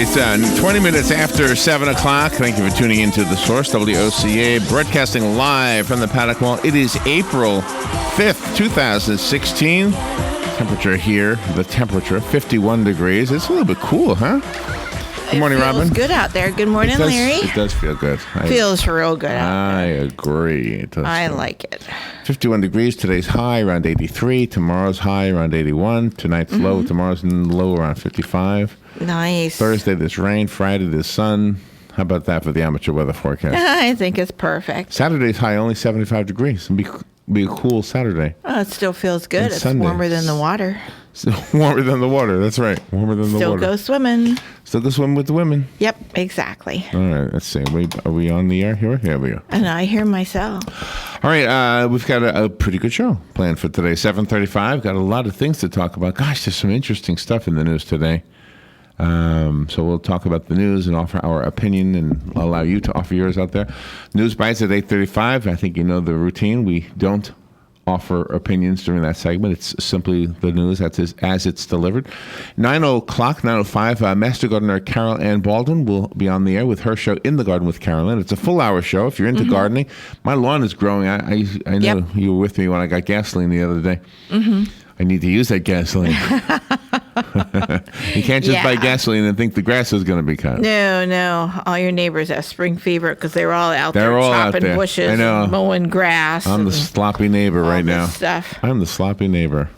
It's 20 minutes after 7 o'clock. Thank you for tuning into The Source, WOCA, broadcasting live from the Paddock Mall. It is April 5th, 2016. Temperature here, the temperature, 51 degrees. It's a little bit cool, huh? Good morning, Robin. It feels good out there. Good morning, Larry. It does feel good. Feels real good out there. I agree. It does like it. 51 degrees. Today's high around 83. Tomorrow's high around 81. Tonight's low. Tomorrow's low around 55. Nice. Thursday, there's rain. Friday, there's sun. How about that for the amateur weather forecast? I think it's perfect. Saturday's high only 75 degrees. It'll be a cool Saturday. Oh, it still feels good. And It's Sunday. warmer than the water. Warmer than the water. That's right. Warmer than the Still water. go swimming. Still go swim with the women. Yep, exactly. All right. Let's see. Are we on the air here? Here we go. And I hear myself. All right. We've got a pretty good show planned for today. 7:35. Got a lot of things to talk about. Gosh, there's some interesting stuff in the news today. So we'll talk about the news and offer our opinion and allow you to offer yours out there. News bites at 8:35. I think you know the routine. We don't offer opinions during that segment. It's simply the news as it's delivered. 9 o'clock, 9:05, Master Gardener Carol Ann Baldwin will be on the air with her show In the Garden with Carolyn. It's a full-hour show. If you're into gardening, my lawn is growing. I know you were with me when I got gasoline the other day. I need to use that gasoline. You can't just buy gasoline and think the grass is going to be cut. No. All your neighbors have spring fever because they're all out there chopping bushes and mowing grass. I'm the sloppy neighbor right now. Stuff. I'm the sloppy neighbor.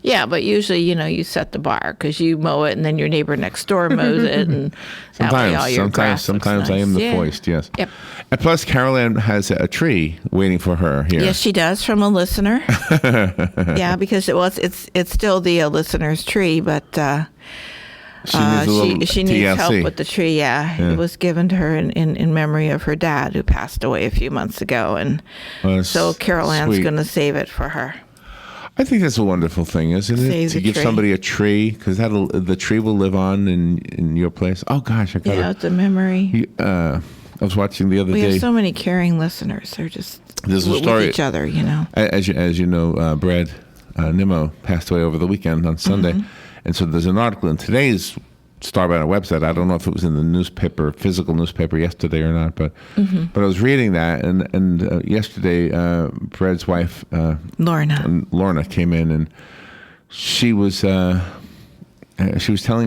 Yeah, but usually, you set the bar because you mow it and then your neighbor next door mows it. And sometimes I am the foist, yes. Yep. And plus, Carol Ann has a tree waiting for her here. Yes, she does, from a listener. Yeah, because it's still the listener's tree, but she needs help with the tree. Yeah, it was given to her in memory of her dad who passed away a few months ago, and so Carol Ann's going to save it for her. I think that's a wonderful thing, isn't it? To give somebody a tree, because the tree will live on in your place. Oh gosh, it's a memory. I was watching the other day. We have so many caring listeners. They're just with each other, As you know, Brad Nimmo passed away over the weekend on Sunday, and so there's an article in today's Star Banner website. I don't know if it was in the newspaper, physical newspaper yesterday or not, but I was reading that, and yesterday Brad's wife Lorna came in, and she was telling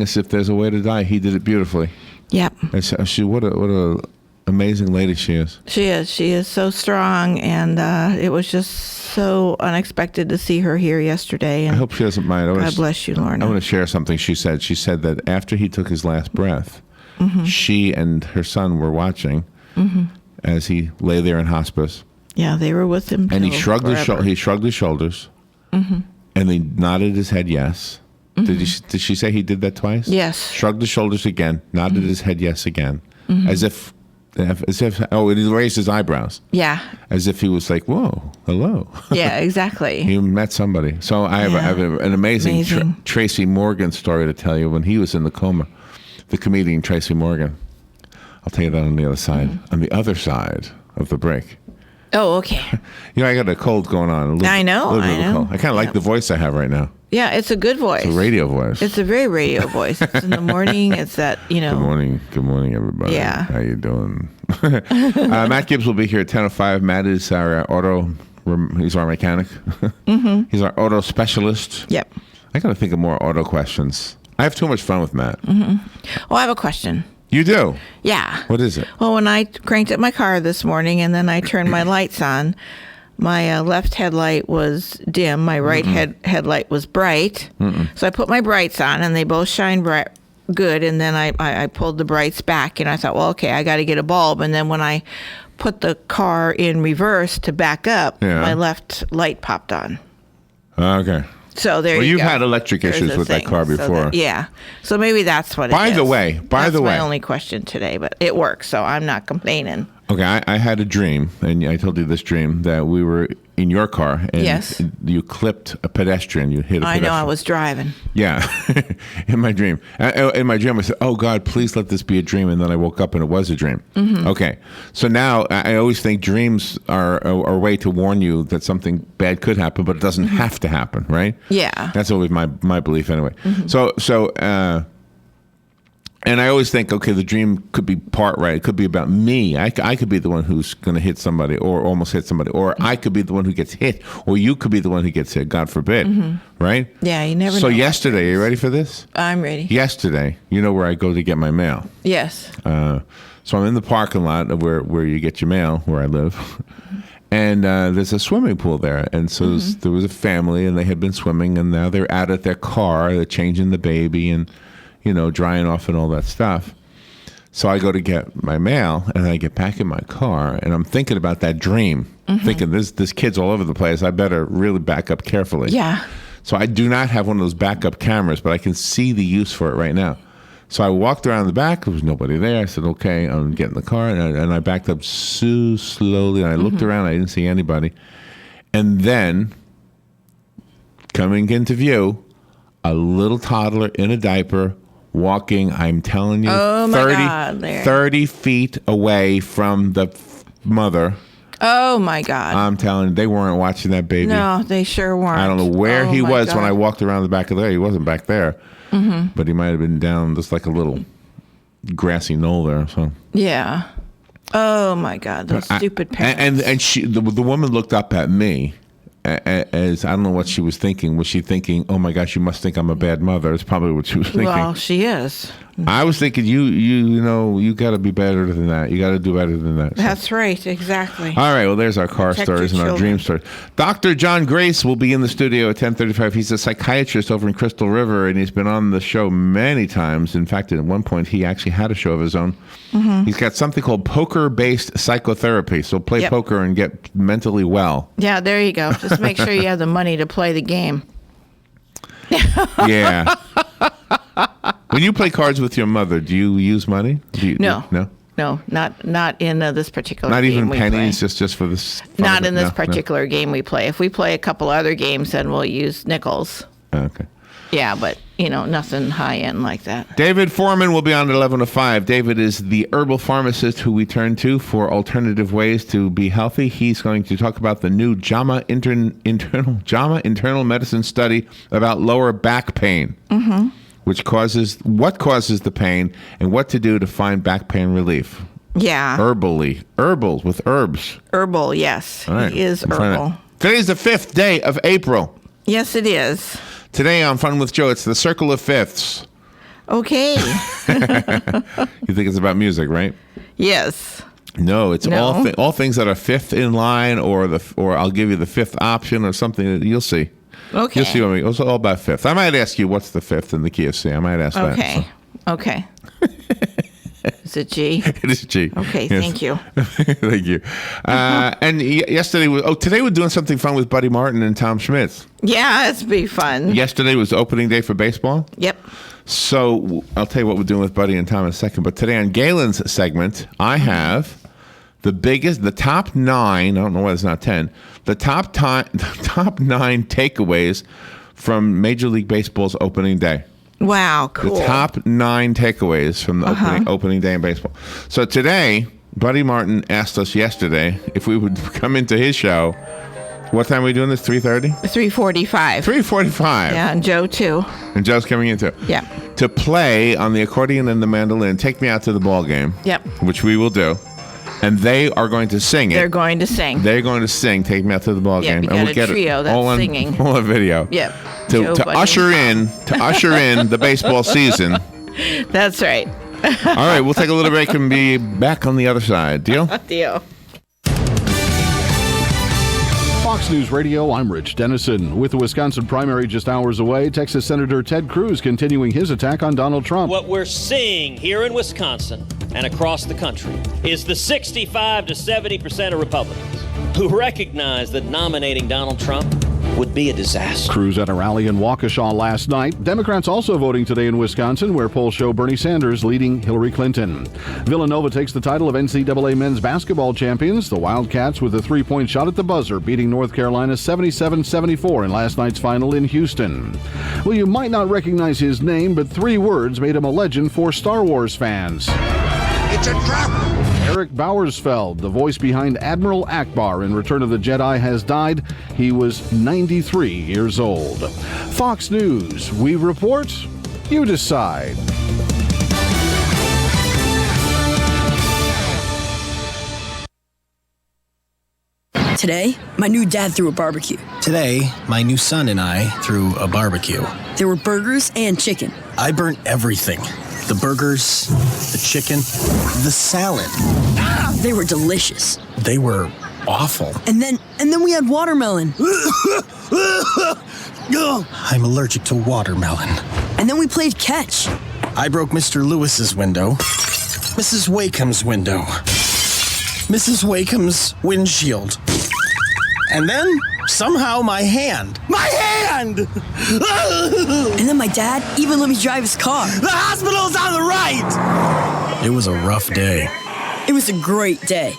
us if there's a way to die, he did it beautifully. Yep. And what a amazing lady she is. She is so strong, and it was just so unexpected to see her here yesterday. And I hope she doesn't mind. God bless you, Lorna. I want to share something she said. She said that after he took his last breath, she and her son were watching as he lay there in hospice. Yeah, they were with him. And he shrugged his shoulders, and he nodded his head yes. Did she say he did that twice? Yes. Shrugged his shoulders again, nodded his head yes again, as if he raised his eyebrows. Yeah. As if he was like, whoa, hello. Yeah, exactly. He met somebody. So I have an amazing Tracy Morgan story to tell you when he was in the coma. The comedian Tracy Morgan. I'll tell you that on the other side. On the other side of the break. Oh, okay. I got a cold going on. I know. I kind of like the voice I have right now. Yeah, it's a good voice. It's a radio voice. It's a very radio voice. It's in the morning. It's that, Good morning, everybody. Yeah. How you doing? Matt Gibbs will be here at 10:05. Matt is our he's our mechanic. He's our auto specialist. Yep. I got to think of more auto questions. I have too much fun with Matt. Oh, I have a question. You do? Yeah. What is it? Well, when I cranked up my car this morning and then I turned my lights on, my left headlight was dim. My right headlight was bright. So I put my brights on, and they both shine bright, good. And then I pulled the brights back, and I thought, well, okay, I got to get a bulb. And then when I put the car in reverse to back up, my left light popped on. Okay. So there you go. Well, you've had electric issues with that car before. So maybe that's what it is. By the way. That's my only question today, but it works, so I'm not complaining. Okay, I had a dream, and I told you this dream, that we were in your car, and you clipped a pedestrian. You hit a pedestrian. I know, I was driving. Yeah, in my dream. I said, oh, God, please let this be a dream, and then I woke up, and it was a dream. Okay, so now I always think dreams are a way to warn you that something bad could happen, but it doesn't have to happen, right? Yeah. That's always my belief anyway. So And I always think, okay, the dream could be part right. It could be about me. I could be the one who's going to hit somebody or almost hit somebody. Or I could be the one who gets hit. Or you could be the one who gets hit, God forbid. Right? Yeah, you never know. So yesterday, are you ready for this? I'm ready. Yesterday, you know where I go to get my mail. Yes. So I'm in the parking lot of where you get your mail, where I live. And there's a swimming pool there. And so there was a family, and they had been swimming, and now they're out at their car. They're changing the baby and, drying off and all that stuff. So I go to get my mail, and I get back in my car, and I'm thinking about that dream, thinking this kid's all over the place. I better really back up carefully. Yeah. So I do not have one of those backup cameras, but I can see the use for it right now. So I walked around the back. There was nobody there. I said, okay, I'm getting in the car. And I backed up so slowly. And I looked around. I didn't see anybody. And then, coming into view, a little toddler in a diaper walking, I'm telling you, 30 feet away from the mother. Oh, my God. I'm telling you, they weren't watching that baby. No, they sure weren't. I don't know where he was God. when I walked around the back of there. He wasn't back there. But he might have been down just like a little grassy knoll there. So yeah. Oh my God, those stupid parents. And she, the woman looked up at me as I don't know what she was thinking. Was she thinking, "Oh my gosh, you must think I'm a bad mother"? It's probably what she was thinking. Well, she is. I was thinking, you got to be better than that. You got to do better than that. So. That's right, exactly. All right, well, there's our car stories and our dream stories. Dr. John Grace will be in the studio at 10:35. He's a psychiatrist over in Crystal River, and he's been on the show many times. In fact, at one point, he actually had a show of his own. He's got something called poker-based psychotherapy. So play poker and get mentally well. Yeah, there you go. Just make sure you have the money to play the game. Yeah. When you play cards with your mother, do you use money? No. No, not in this particular not game even we pennies, play. just for this. Not in this particular game we play. If we play a couple other games, then we'll use nickels. Okay. Yeah, but nothing high end like that. David Foreman will be on at 11 to 5. David is the herbal pharmacist who we turn to for alternative ways to be healthy. He's going to talk about the new JAMA internal medicine study about lower back pain. What causes the pain, and what to do to find back pain relief. Yeah. Herbal with herbs. Herbal, yes. Right. He is herbal. Today's the 5th day of April. Yes, it is. Today on Fun with Joe, it's the Circle of Fifths. Okay. You think it's about music, right? Yes. No, it's all things that are fifth in line, or I'll give you the fifth option or something that you'll see. Okay. You'll see what I mean. It's all about fifth. I might ask you what's the fifth in the key of C. I might ask that. Okay. So. Okay. Is it G? It is G. Okay, yes. Thank you. Thank you. And today we're doing something fun with Buddy Martin and Tom Schmitz. Yeah, it's be fun. Yesterday was opening day for baseball. Yep. So I'll tell you what we're doing with Buddy and Tom in a second. But today on Galen's segment, I have the top 9, I don't know why it's not 10, the top 9 takeaways from Major League Baseball's opening day. Wow, cool. The top 9 takeaways from the opening day in baseball. So today, Buddy Martin asked us yesterday if we would come into his show. What time are we doing this? 3:30? 3:45. 3:45. Yeah, and Joe too. And Joe's coming in too. Yeah. To play on the accordion and the mandolin, Take Me Out to the Ball Game. Yep. Which we will do. And they are going to sing it. They're going to sing. They're going to sing Take Me Out to the Ball Game. You and got a trio that's singing. All on video. Yep. To usher in the baseball season. That's right. All right, we'll take a little break and be back on the other side. Deal? Deal. Fox News Radio, I'm Rich Dennison. With the Wisconsin primary just hours away, Texas Senator Ted Cruz continuing his attack on Donald Trump. What we're seeing here in Wisconsin and across the country is the 65 to 70% of Republicans who recognize that nominating Donald Trump would be a disaster. Cruz at a rally in Waukesha last night. Democrats also voting today in Wisconsin, where polls show Bernie Sanders leading Hillary Clinton. Villanova takes the title of NCAA men's basketball champions. The Wildcats with a 3-point shot at the buzzer, beating North Carolina 77-74 in last night's final in Houston. Well, you might not recognize his name, but 3 words made him a legend for Star Wars fans. It's a trap! Eric Bauersfeld, the voice behind Admiral Akbar in Return of the Jedi, has died. He was 93 years old. Fox News, we report, you decide. Today, my new dad threw a barbecue. Today, my new son and I threw a barbecue. There were burgers and chicken. I burnt everything. The burgers, the chicken, the salad. They were delicious. They were awful. And then we had watermelon. I'm allergic to watermelon. And then we played catch. I broke Mr. Lewis's window, Mrs. Wakeham's window, Mrs. Wakeham's windshield. And then, somehow, my hand. My hand! And then my dad even let me drive his car. The hospital's on the right! It was a rough day. It was a great day.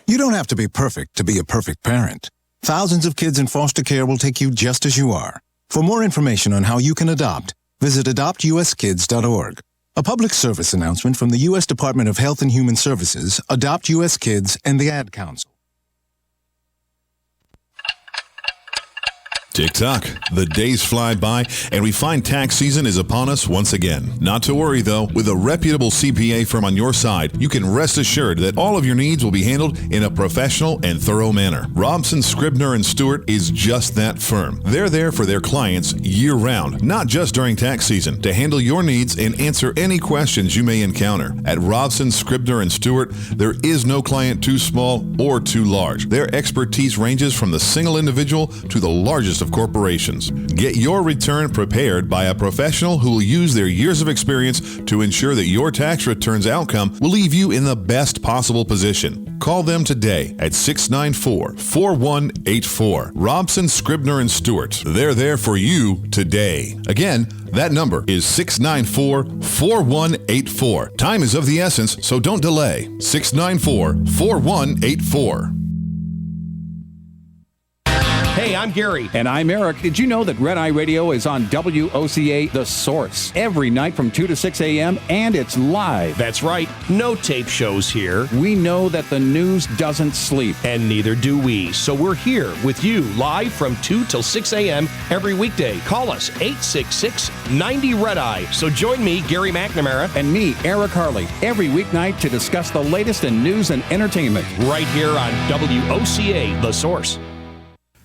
You don't have to be perfect to be a perfect parent. Thousands of kids in foster care will take you just as you are. For more information on how you can adopt, visit adoptuskids.org. A public service announcement from the U.S. Department of Health and Human Services, Adopt U.S. Kids, and the Ad Council. Tick-tock. The days fly by, and we find tax season is upon us once again. Not to worry, though. With a reputable CPA firm on your side, you can rest assured that all of your needs will be handled in a professional and thorough manner. Robson, Scribner & Stewart is just that firm. They're there for their clients year-round, not just during tax season, to handle your needs and answer any questions you may encounter. At Robson, Scribner & Stewart, there is no client too small or too large. Their expertise ranges from the single individual to the largest of corporations. Get your return prepared by a professional who will use their years of experience to ensure that your tax return's outcome will leave you in the best possible position. Call them today at 694-4184. Robson, Scribner & Stewart. They're there for you today. Again, that number is 694-4184. Time is of the essence, so don't delay. 694-4184. Hey, I'm Gary. And I'm Eric. Did you know that Red Eye Radio is on WOCA The Source every night from 2 to 6 a.m. and it's live? That's right. No tape shows here. We know that the news doesn't sleep. And neither do we. So we're here with you live from 2 till 6 a.m. every weekday. Call us 866-90-RED-EYE. So join me, Gary McNamara. And me, Eric Harley, every weeknight to discuss the latest in news and entertainment. Right here on WOCA The Source.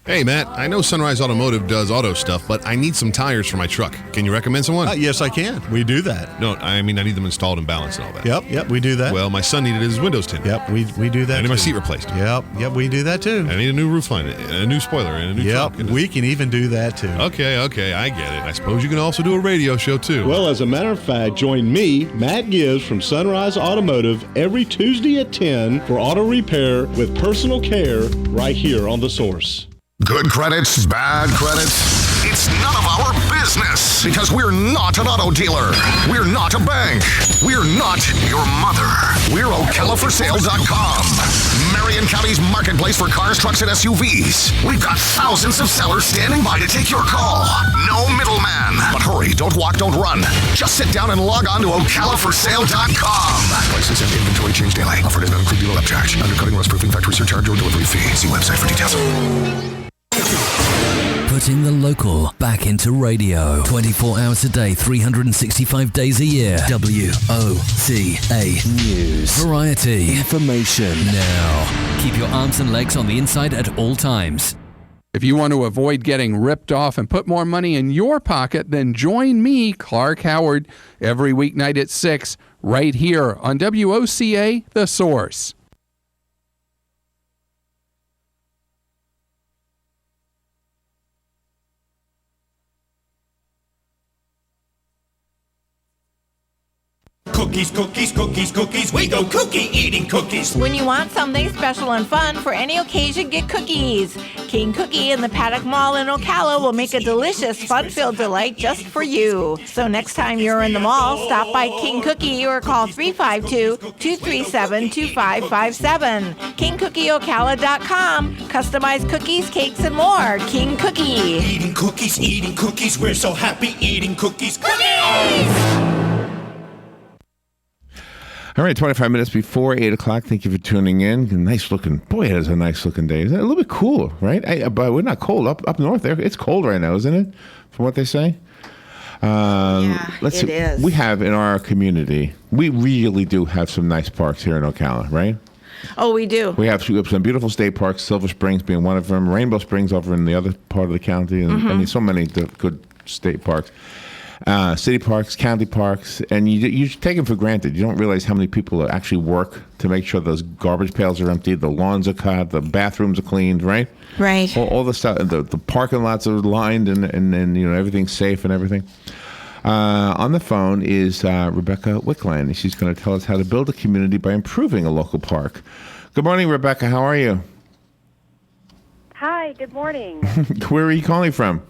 Hey, Matt, I know Sunrise Automotive does auto stuff, but I need some tires for my truck. Can you recommend someone? Yes, I can. We do that. No, I mean, I need them installed and balanced and all that. Yep, we do that. Well, my son needed his windows tinted. Yep, we do that. I need too. my seat replaced. Yep, we do that too. I need a new roof line, a new spoiler, and a new trunk. We can even do that too. Okay, I get it. I suppose you can also do a radio show too. Well, as a matter of fact, join me, Matt Gibbs from Sunrise Automotive, every Tuesday at 10 for auto repair with personal care right here on The Source. Good credits, bad credits. It's none of our business because we're not an auto dealer. We're not a bank. We're not your mother. We're OcalaForSale.com. Marion County's marketplace for cars, trucks, and SUVs. We've got thousands of sellers standing by to take your call. No middleman. But hurry, don't walk, don't run. Just sit down and log on to OcalaForSale.com. Prices and inventory change daily. Offered at an uncrewed dealer upcharge. Undercutting, rust-proofing, factory surcharge, or delivery fee. See website for details. Putting the local back into radio. 24 hours a day, 365 days a year. WOCA News. Variety. Information. Now. Keep your arms and legs on the inside at all times. If you want to avoid getting ripped off and put more money in your pocket, then join me, Clark Howard, every weeknight at 6, right here on WOCA The Source. Cookies, cookies, cookies, cookies. We go cookie eating cookies. When you want something special and fun for any occasion, get cookies. King Cookie in the Paddock Mall in Ocala will make a delicious, fun-filled delight just for you. So next time you're in the mall, stop by King Cookie or call 352-237-2557. KingCookieOcala.com. Customized cookies, cakes, and more. King Cookie. Eating cookies. We're so happy eating cookies. Cookies! All right, 25 minutes before 8 o'clock. Thank you for tuning in. Nice looking. Boy, it is a nice looking day. It's a little bit cooler, right? But we're not cold. Up north there, it's cold right now, isn't it? From what they say. Let's see. We have in our community, we really do have some nice parks here in Ocala, right? Oh, we do. We have some beautiful state parks, Silver Springs being one of them, Rainbow Springs over in the other part of the county, and I mean, so many good state parks. City parks, county parks, and you take them for granted. You don't realize how many people actually work to make sure those garbage pails are emptied, the lawns are cut, the bathrooms are cleaned, right? Right. All the stuff, the parking lots are lined, and everything's safe and everything. On the phone is Rebecca Wickland, and she's going to tell us how to build a community by improving a local park. Good morning, Rebecca. How are you? Hi, good morning. Where are you calling from?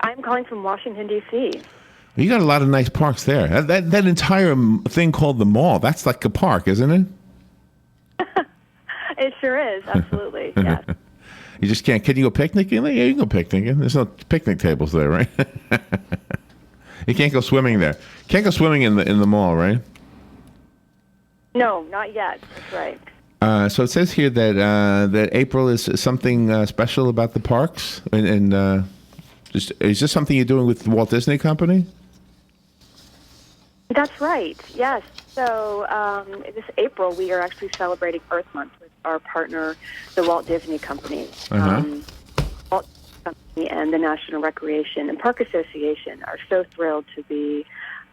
I'm calling from Washington, D.C. You got a lot of nice parks there. That entire thing called the mall, that's like a park, isn't it? It sure is, absolutely, yes. You just can't. Can you go picnicking? Yeah, you can go picnicking. There's no picnic tables there, right? You can't go swimming there. Can't go swimming in the mall, right? No, not yet. That's right. So it says here that April is something special about the parks, and is this something you're doing with the Walt Disney Company? That's right, yes. So this April, we are actually celebrating Earth Month with our partner, the Walt Disney Company. Walt Disney Company and the National Recreation and Park Association are so thrilled to be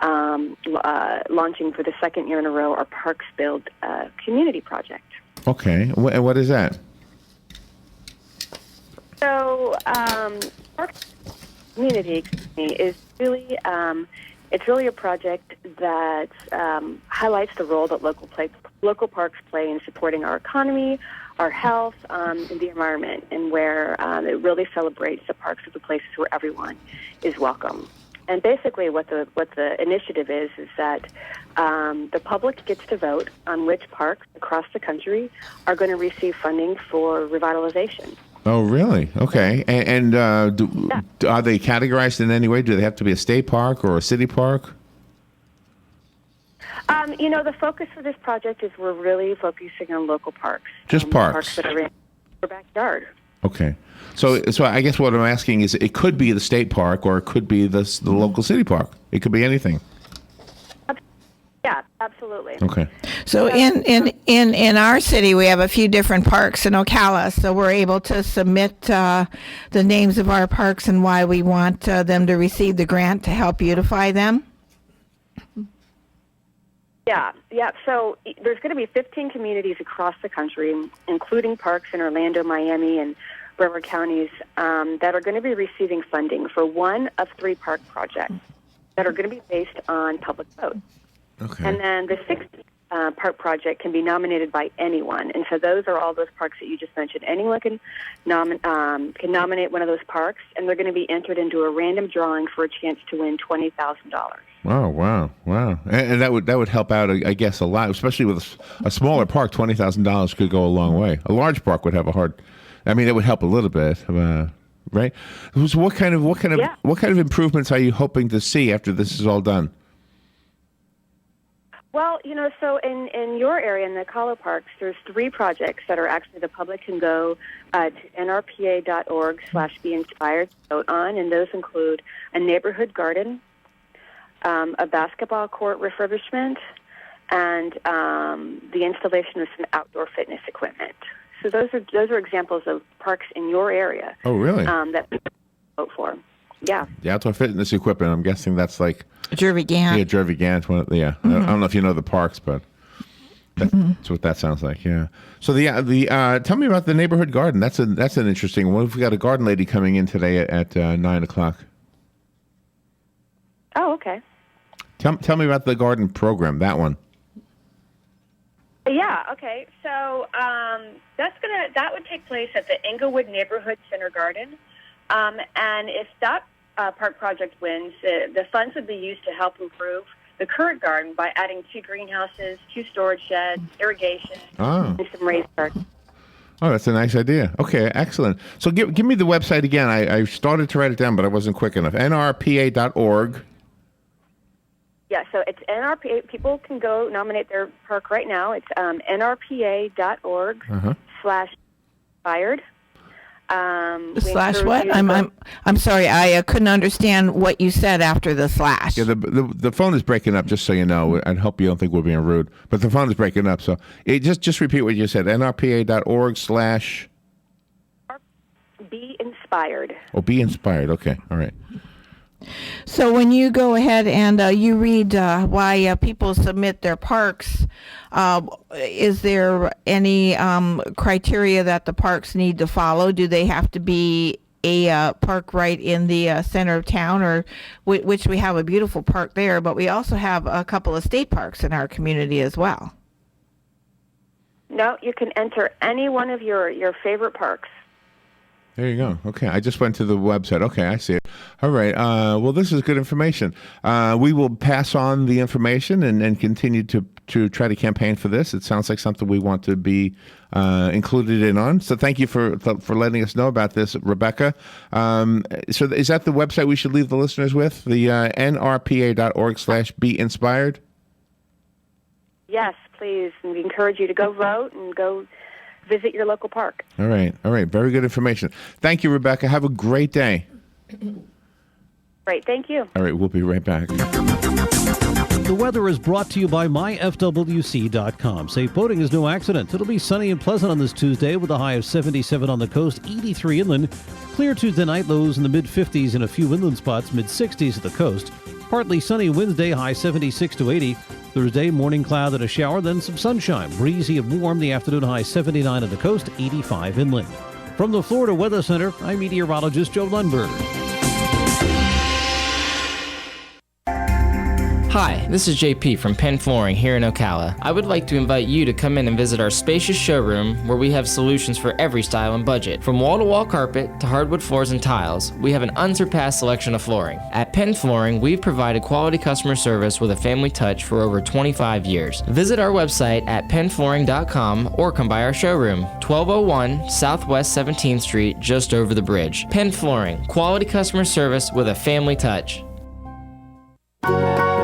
launching for the second year in a row our Parks Build community project. Okay, and what is that? So, Parks Community is really it's really a project that highlights the role that local parks play in supporting our economy, our health, and the environment, and where it really celebrates the parks as the places where everyone is welcome. And basically, what the initiative is that the public gets to vote on which parks across the country are going to receive funding for revitalization. Oh, really? Okay. And are they categorized in any way? Do they have to be a state park or a city park? The focus for this project is we're really focusing on local parks. Just parks? Parks that are in our backyard. Okay. So I guess what I'm asking is it could be the state park or it could be the local city park. It could be anything. Yeah, absolutely. Okay. So in our city, we have a few different parks in Ocala, so we're able to submit the names of our parks and why we want them to receive the grant to help beautify them. Yeah. So there's going to be 15 communities across the country, including parks in Orlando, Miami, and Broward counties that are going to be receiving funding for one of 3 park projects that are going to be based on public vote. Okay. And then the 6th park project can be nominated by anyone. And so those are all those parks that you just mentioned. Anyone can nominate one of those parks, and they're going to be entered into a random drawing for a chance to win $20,000. Oh, wow. And that would help out, I guess, a lot, especially with a smaller park. $20,000 could go a long way. A large park would have it would help a little bit, right? So what kind of improvements are you hoping to see after this is all done? Well, so in your area, in the Ocala parks, there's 3 projects that are actually the public can go to nrpa.org/be-inspired to vote on, and those include a neighborhood garden, a basketball court refurbishment, and the installation of some outdoor fitness equipment. So those are examples of parks in your area. Oh, really? That we vote for. Yeah. The outdoor fitness equipment, I'm guessing that's like... Jervy Gant. Yeah, Jervy Gant. Yeah. I don't know if you know the parks, but that's what that sounds like, yeah. So tell me about the neighborhood garden. That's an interesting one. We've got a garden lady coming in today at 9 o'clock. Oh, okay. Tell me about the garden program, that one. Yeah, okay. So that would take place at the Englewood Neighborhood Center Garden. And if that park project wins, the funds would be used to help improve the current garden by adding 2 greenhouses, 2 storage sheds, irrigation, and some raised gardens. Oh, that's a nice idea. Okay, excellent. So give me the website again. I started to write it down, but I wasn't quick enough. nrpa.org. Yeah, so it's NRPA. People can go nominate their park right now. It's nrpa.org/inspired. Slash what? I'm sorry. I couldn't understand what you said after the slash. Yeah, the phone is breaking up. Just so you know, I hope you don't think we're being rude, but the phone is breaking up. So just repeat what you said. nrpa.org/ Be inspired. Oh, be inspired. Okay, all right. So when you go ahead and you read why people submit their parks, is there any criteria that the parks need to follow? Do they have to be a park right in the center of town, or which we have a beautiful park there, but we also have a couple of state parks in our community as well? No, you can enter any one of your favorite parks. There you go. Okay, I just went to the website. Okay, I see it. All right. Well, this is good information. We will pass on the information and continue to try to campaign for this. It sounds like something we want to be included in on. So thank you for letting us know about this, Rebecca. So is that the website we should leave the listeners with? The nrpa.org/be inspired? Yes, please. And we encourage you to go vote and go visit your local park. All right. Very good information. Thank you, Rebecca. Have a great day. Great. Thank you. All right. We'll be right back. The weather is brought to you by myfwc.com. Safe boating is no accident. It'll be sunny and pleasant on this Tuesday with a high of 77 on the coast, 83 inland. Clear Tuesday night, lows in the mid-50s and a few inland spots, mid-60s at the coast. Partly sunny Wednesday, high 76 to 80. Thursday, morning cloud and a shower, then some sunshine. Breezy and warm, the afternoon high 79 on the coast, 85 inland. From the Florida Weather Center, I'm meteorologist Joe Lundberg. Hi, this is JP from Penn Flooring here in Ocala. I would like to invite you to come in and visit our spacious showroom where we have solutions for every style and budget. From wall-to-wall carpet to hardwood floors and tiles, we have an unsurpassed selection of flooring. At Penn Flooring, we've provided quality customer service with a family touch for over 25 years. Visit our website at pennflooring.com or come by our showroom, 1201 Southwest 17th Street, just over the bridge. Penn Flooring, quality customer service with a family touch.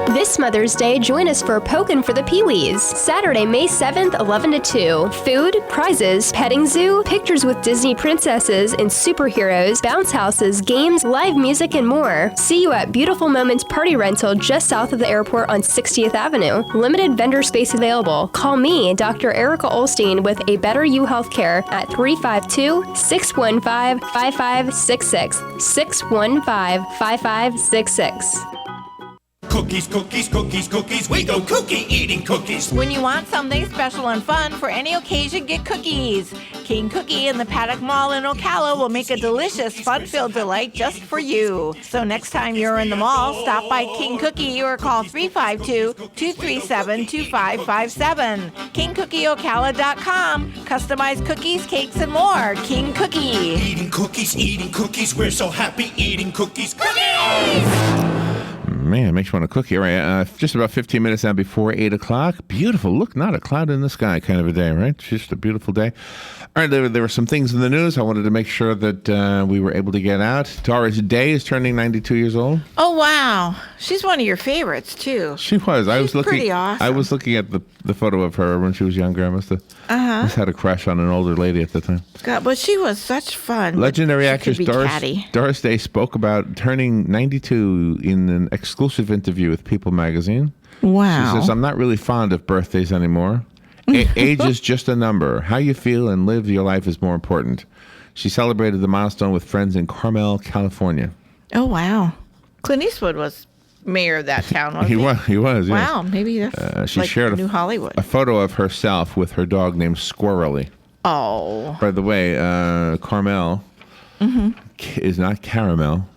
This Mother's Day, join us for Pokin' for the Pee-wees. Saturday, May 7th, 11 to 2. Food, prizes, petting zoo, pictures with Disney princesses and superheroes, bounce houses, games, live music, and more. See you at Beautiful Moments Party Rental just south of the airport on 60th Avenue. Limited vendor space available. Call me, Dr. Erica Olstein with A Better You Healthcare at 352-615-5566. 615-5566. Cookies, cookies, cookies, cookies. We go cookie eating cookies. When you want something special and fun for any occasion, get cookies. King Cookie in the Paddock Mall in Ocala will make a delicious, fun-filled delight just for you. So next time you're in the mall, stop by King Cookie or call 352-237-2557. KingCookieOcala.com. Customized cookies, cakes, and more. King Cookie. Eating cookies. We're so happy eating cookies. Cookies! Man, it makes you want a cookie. All right, just about 15 minutes now before 8 o'clock. Beautiful. Look, not a cloud in the sky kind of a day, right? Just a beautiful day. All right, there were some things in the news I wanted to make sure that we were able to get out. Doris Day is turning 92 years old. Oh, wow. She's one of your favorites, too. She was. She's pretty awesome. I was looking at the photo of her when she was younger. I must have had a crush on an older lady at the time. God, but she was such fun. Legendary actress Doris Day spoke about turning 92 in an exclusive interview with People magazine. Wow. She says, I'm not really fond of birthdays anymore. Age is just a number. How you feel and live your life is more important. She celebrated the milestone with friends in Carmel, California. Oh, wow. Clint Eastwood was mayor of that town, wasn't he? He was, yeah. Wow, maybe that's she like shared New Hollywood. a photo of herself with her dog named Squirrely. Oh. By the way, Carmel is not caramel.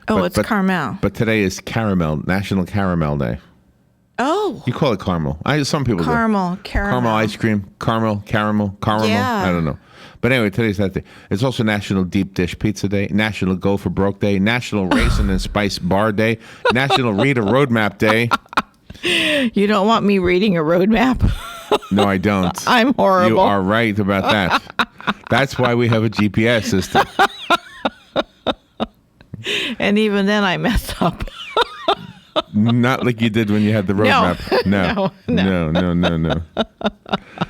Oh, it's Carmel. But today is National Caramel Day. Oh. You call it caramel. Some people do. Caramel. Caramel ice cream. Caramel. Yeah. I don't know. But anyway, today's that day. It's also National Deep Dish Pizza Day, National Go for Broke Day, National Raisin and Spice Bar Day, National Read a Roadmap Day. You don't want me reading a roadmap? No, I don't. I'm horrible. You are right about that. That's why we have a GPS system. And even then I mess up. Not like you did when you had the roadmap. No.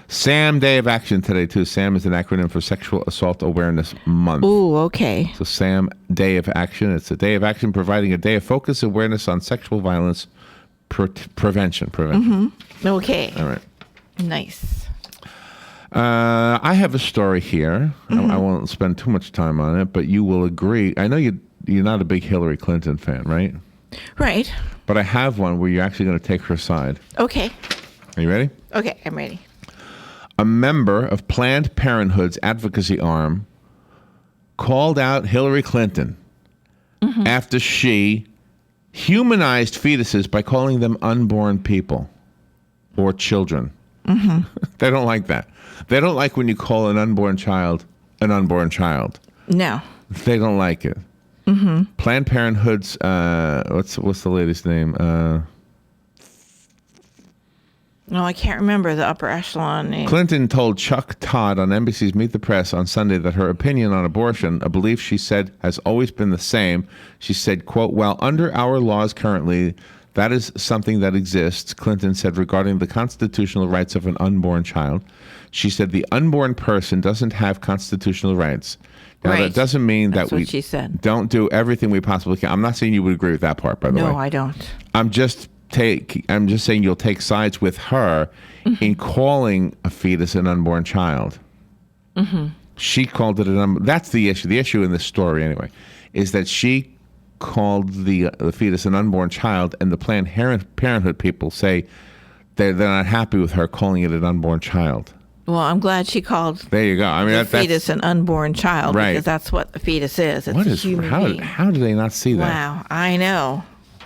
SAM Day of Action today, too. SAM is an acronym for Sexual Assault Awareness Month. Ooh, okay. So SAM Day of Action. It's a day of action providing a day of focus awareness on sexual violence prevention. Okay. All right. Nice. I have a story here. I won't spend too much time on it, but you will agree. I know you're not a big Hillary Clinton fan, right? Right. But I have one where you're actually going to take her side. Okay. Are you ready? Okay, I'm ready. A member of Planned Parenthood's advocacy arm called out Hillary Clinton after she humanized fetuses by calling them unborn people or children. They don't like that. They don't like when you call an unborn child an unborn child. No. They don't like it. Planned Parenthood's what's the lady's name? No, I can't remember the upper echelon name. Clinton told Chuck Todd on NBC's Meet the Press on Sunday that her opinion on abortion, a belief she said has always been the same. She said, quote, "Well, under our laws currently, that is something that exists," Clinton said regarding the constitutional rights of an unborn child. She said the unborn person doesn't have constitutional rights. Now, Right. that doesn't mean That's that we what she said. don't do everything we possibly can. I'm not saying you would agree with that part, by the way. No, I don't. I'm just saying you'll take sides with her in calling a fetus an unborn child. She called it that's the issue. The issue in this story, anyway, is that she called the fetus an unborn child, and the Planned Parenthood people say they're not happy with her calling it an unborn child. Well, I'm glad she called There you go. I mean, the that's fetus an unborn child, Right. because that's what the fetus is. It's what a is human being. how do they not see that? Wow, I know.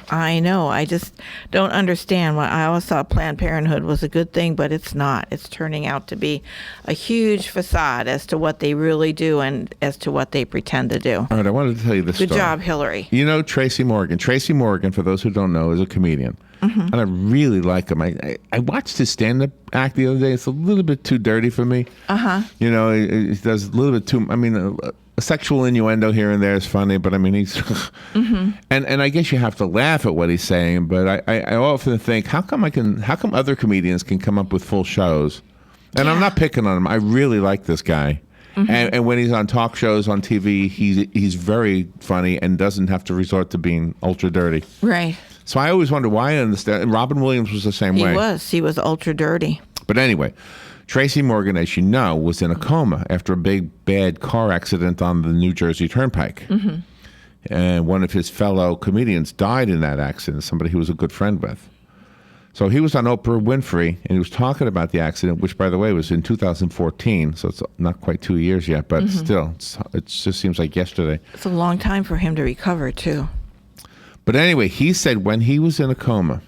I just don't understand why. I always thought Planned Parenthood was a good thing, but it's not. It's turning out to be a huge facade as to what they really do and as to what they pretend to do. All right, I wanted to tell you this Good story. job, Hillary. You know Tracy Morgan. Tracy Morgan, for those who don't know, is a comedian. And I really like him. I watched his stand-up act the other day. It's a little bit too dirty for me. You know, he does a little bit too, I mean, a sexual innuendo here and there is funny, but I mean, he's, and I guess you have to laugh at what he's saying, but I often think, how come other comedians can come up with full shows? And I'm not picking on him. I really like this guy. And when he's on talk shows on TV, he's very funny and doesn't have to resort to being ultra dirty. Right. So I always wonder why I understand. And Robin Williams was the same way. He was ultra dirty. But anyway, Tracy Morgan, as you know, was in a coma after a big, bad car accident on the New Jersey Turnpike. And one of his fellow comedians died in that accident, somebody he was a good friend with. So he was on Oprah Winfrey, and he was talking about the accident, which, by the way, was in 2014, so it's not quite 2 years yet, but still, it just seems like yesterday. It's a long time for him to recover, too. But anyway, he said when he was in a coma,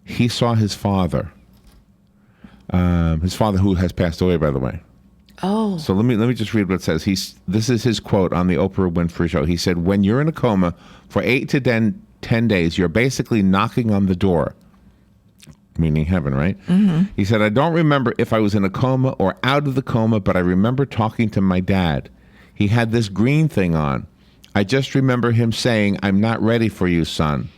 he saw his father who has passed away, by the way. Oh. So let me just read what it says. This is his quote on the Oprah Winfrey Show. He said, "When you're in a coma for 8 to 10 days, you're basically knocking on the door," meaning heaven, right? He said, "I don't remember if I was in a coma or out of the coma, but I remember talking to my dad. He had this green thing on. I just remember him saying, 'I'm not ready for you, son.'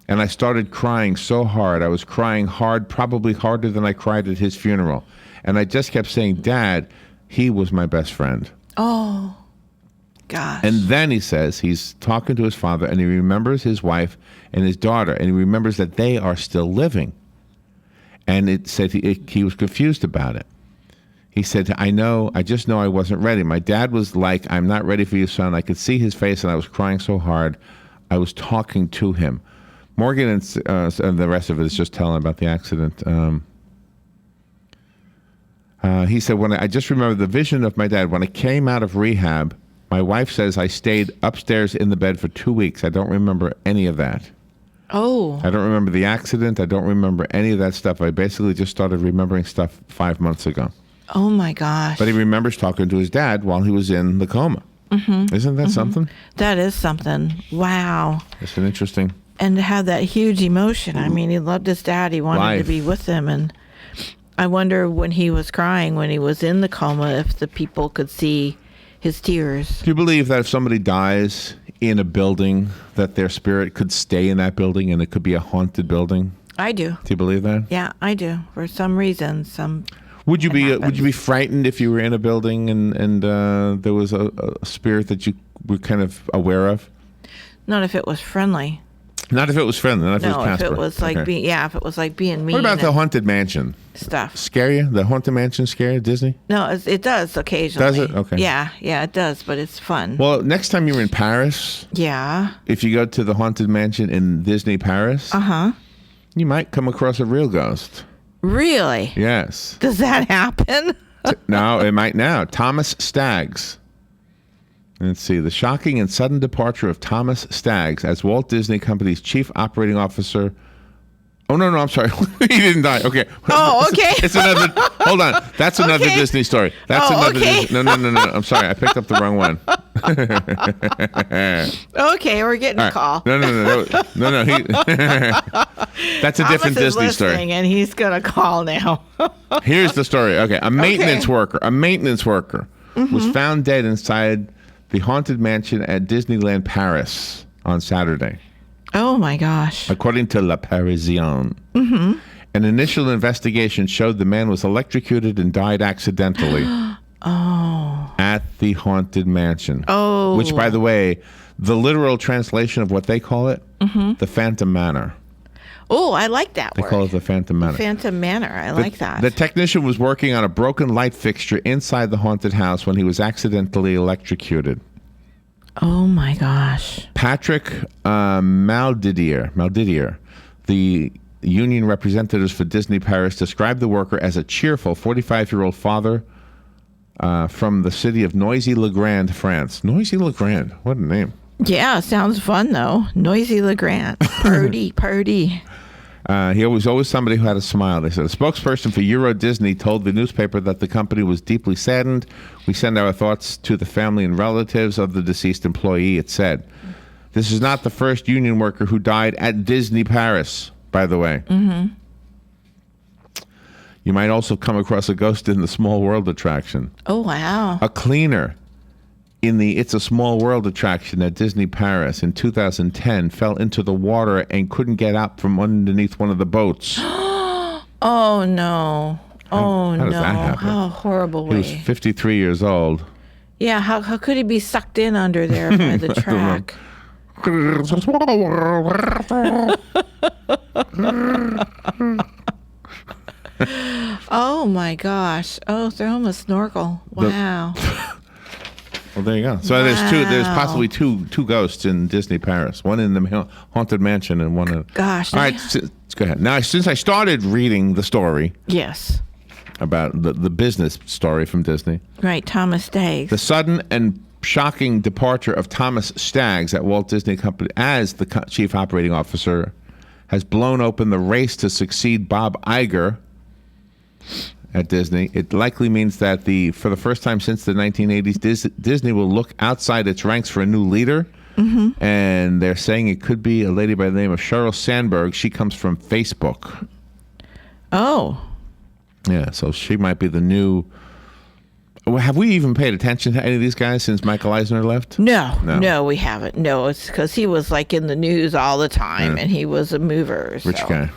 And I started crying so hard. I was crying hard, probably harder than I cried at his funeral. And I just kept saying, 'Dad, he was my best friend.'" Oh, gosh. And then he says he's talking to his father, and he remembers his wife and his daughter, and he remembers that they are still living. And it said he was confused about it. He said, I just know I wasn't ready. My dad was like, 'I'm not ready for you, son.' I could see his face, and I was crying so hard. I was talking to him." Morgan and the rest of it is just telling about the accident. He said, I just remember the vision of my dad. When I came out of rehab, my wife says I stayed upstairs in the bed for 2 weeks. I don't remember any of that. Oh. I don't remember the accident. I don't remember any of that stuff. I basically just started remembering stuff 5 months ago. Oh, my gosh. But he remembers talking to his dad while he was in the coma. Isn't that something? That is something. Wow. It's an interesting... And to have that huge emotion. I mean, he loved his dad. He wanted to be with him. And I wonder when he was crying, when he was in the coma, if the people could see his tears. Do you believe that if somebody dies in a building that their spirit could stay in that building and it could be a haunted building? I do. Do you believe that? Yeah, I do. For some reason, Would you be frightened if you were in a building and there was a spirit that you were kind of aware of? Not if it was friendly. Not if it was friendly. Not if it was No, if passive. it was like Okay. if it was like being mean. What about the and Haunted Mansion? stuff? Scare you? The Haunted Mansion scare you? Disney? No, it does occasionally. Does it? Okay. Yeah, it does, but it's fun. Well, next time you're in Paris, Yeah. if you go to the Haunted Mansion in Disney Paris, you might come across a real ghost. Really? Yes. Does that happen? No, it might now. Thomas Staggs. Let's see. The shocking and sudden departure of Thomas Staggs as Walt Disney Company's chief operating officer. Oh, no, I'm sorry. He didn't die. Okay. Oh, okay. It's another. Hold on. That's another Okay. Disney story. That's Oh, another okay. Disney. No. I'm sorry. I picked up the wrong one. Okay, we're getting a call. No. That's a different Thomas is Disney story. listening, and he's gonna call now. Here's the story. Okay, a maintenance worker was found dead inside the haunted mansion at Disneyland Paris on Saturday, Oh my gosh. according to La Parisienne. An initial investigation showed the man was electrocuted and died accidentally at the haunted mansion. Oh. Which, by the way, the literal translation of what they call it, the Phantom Manor. Oh, I like that They word. call it the Phantom Manor. Phantom Manor. I like that. The technician was working on a broken light fixture inside the haunted house when he was accidentally electrocuted. Oh my gosh. Patrick Maldidier, the union representatives for Disney Paris, described the worker as a cheerful 45-year-old father from the city of Noisy-le-Grand, France. Noisy-le-Grand, what a name. Yeah, sounds fun though. Noisy LeGrand. Party. He was always somebody who had a smile. They said a spokesperson for Euro Disney told the newspaper that the company was deeply saddened. We send our thoughts to the family and relatives of the deceased employee, it said. This is not the first union worker who died at Disney Paris, by the way. You might also come across a ghost in the Small World attraction. Oh wow. A cleaner in the It's a Small World attraction at Disney Paris in 2010 fell into the water and couldn't get up from underneath one of the boats. Oh no. Oh how no. does that happen? How horrible He was way. 53 years old. Yeah, how could he be sucked in under there by the track? Oh my gosh. Oh, throw him a snorkel. Wow. Well, there you go. So there's possibly two ghosts in Disney Paris. One in the haunted mansion and one in. Gosh. All right, let's go ahead. Now, since I started reading the story Yes. about the business story from Disney, Right, Thomas Staggs. the sudden and shocking departure of Thomas Staggs at Walt Disney Company as the chief operating officer has blown open the race to succeed Bob Iger at Disney. It likely means that for the first time since the 1980s, Disney will look outside its ranks for a new leader. And they're saying it could be a lady by the name of Sheryl Sandberg. She comes from Facebook. Oh. Yeah, so she might be the new. Well, have we even paid attention to any of these guys since Michael Eisner left? No, we haven't. No, it's because he was like in the news all the time, Yeah. and he was a mover. Rich so. guy.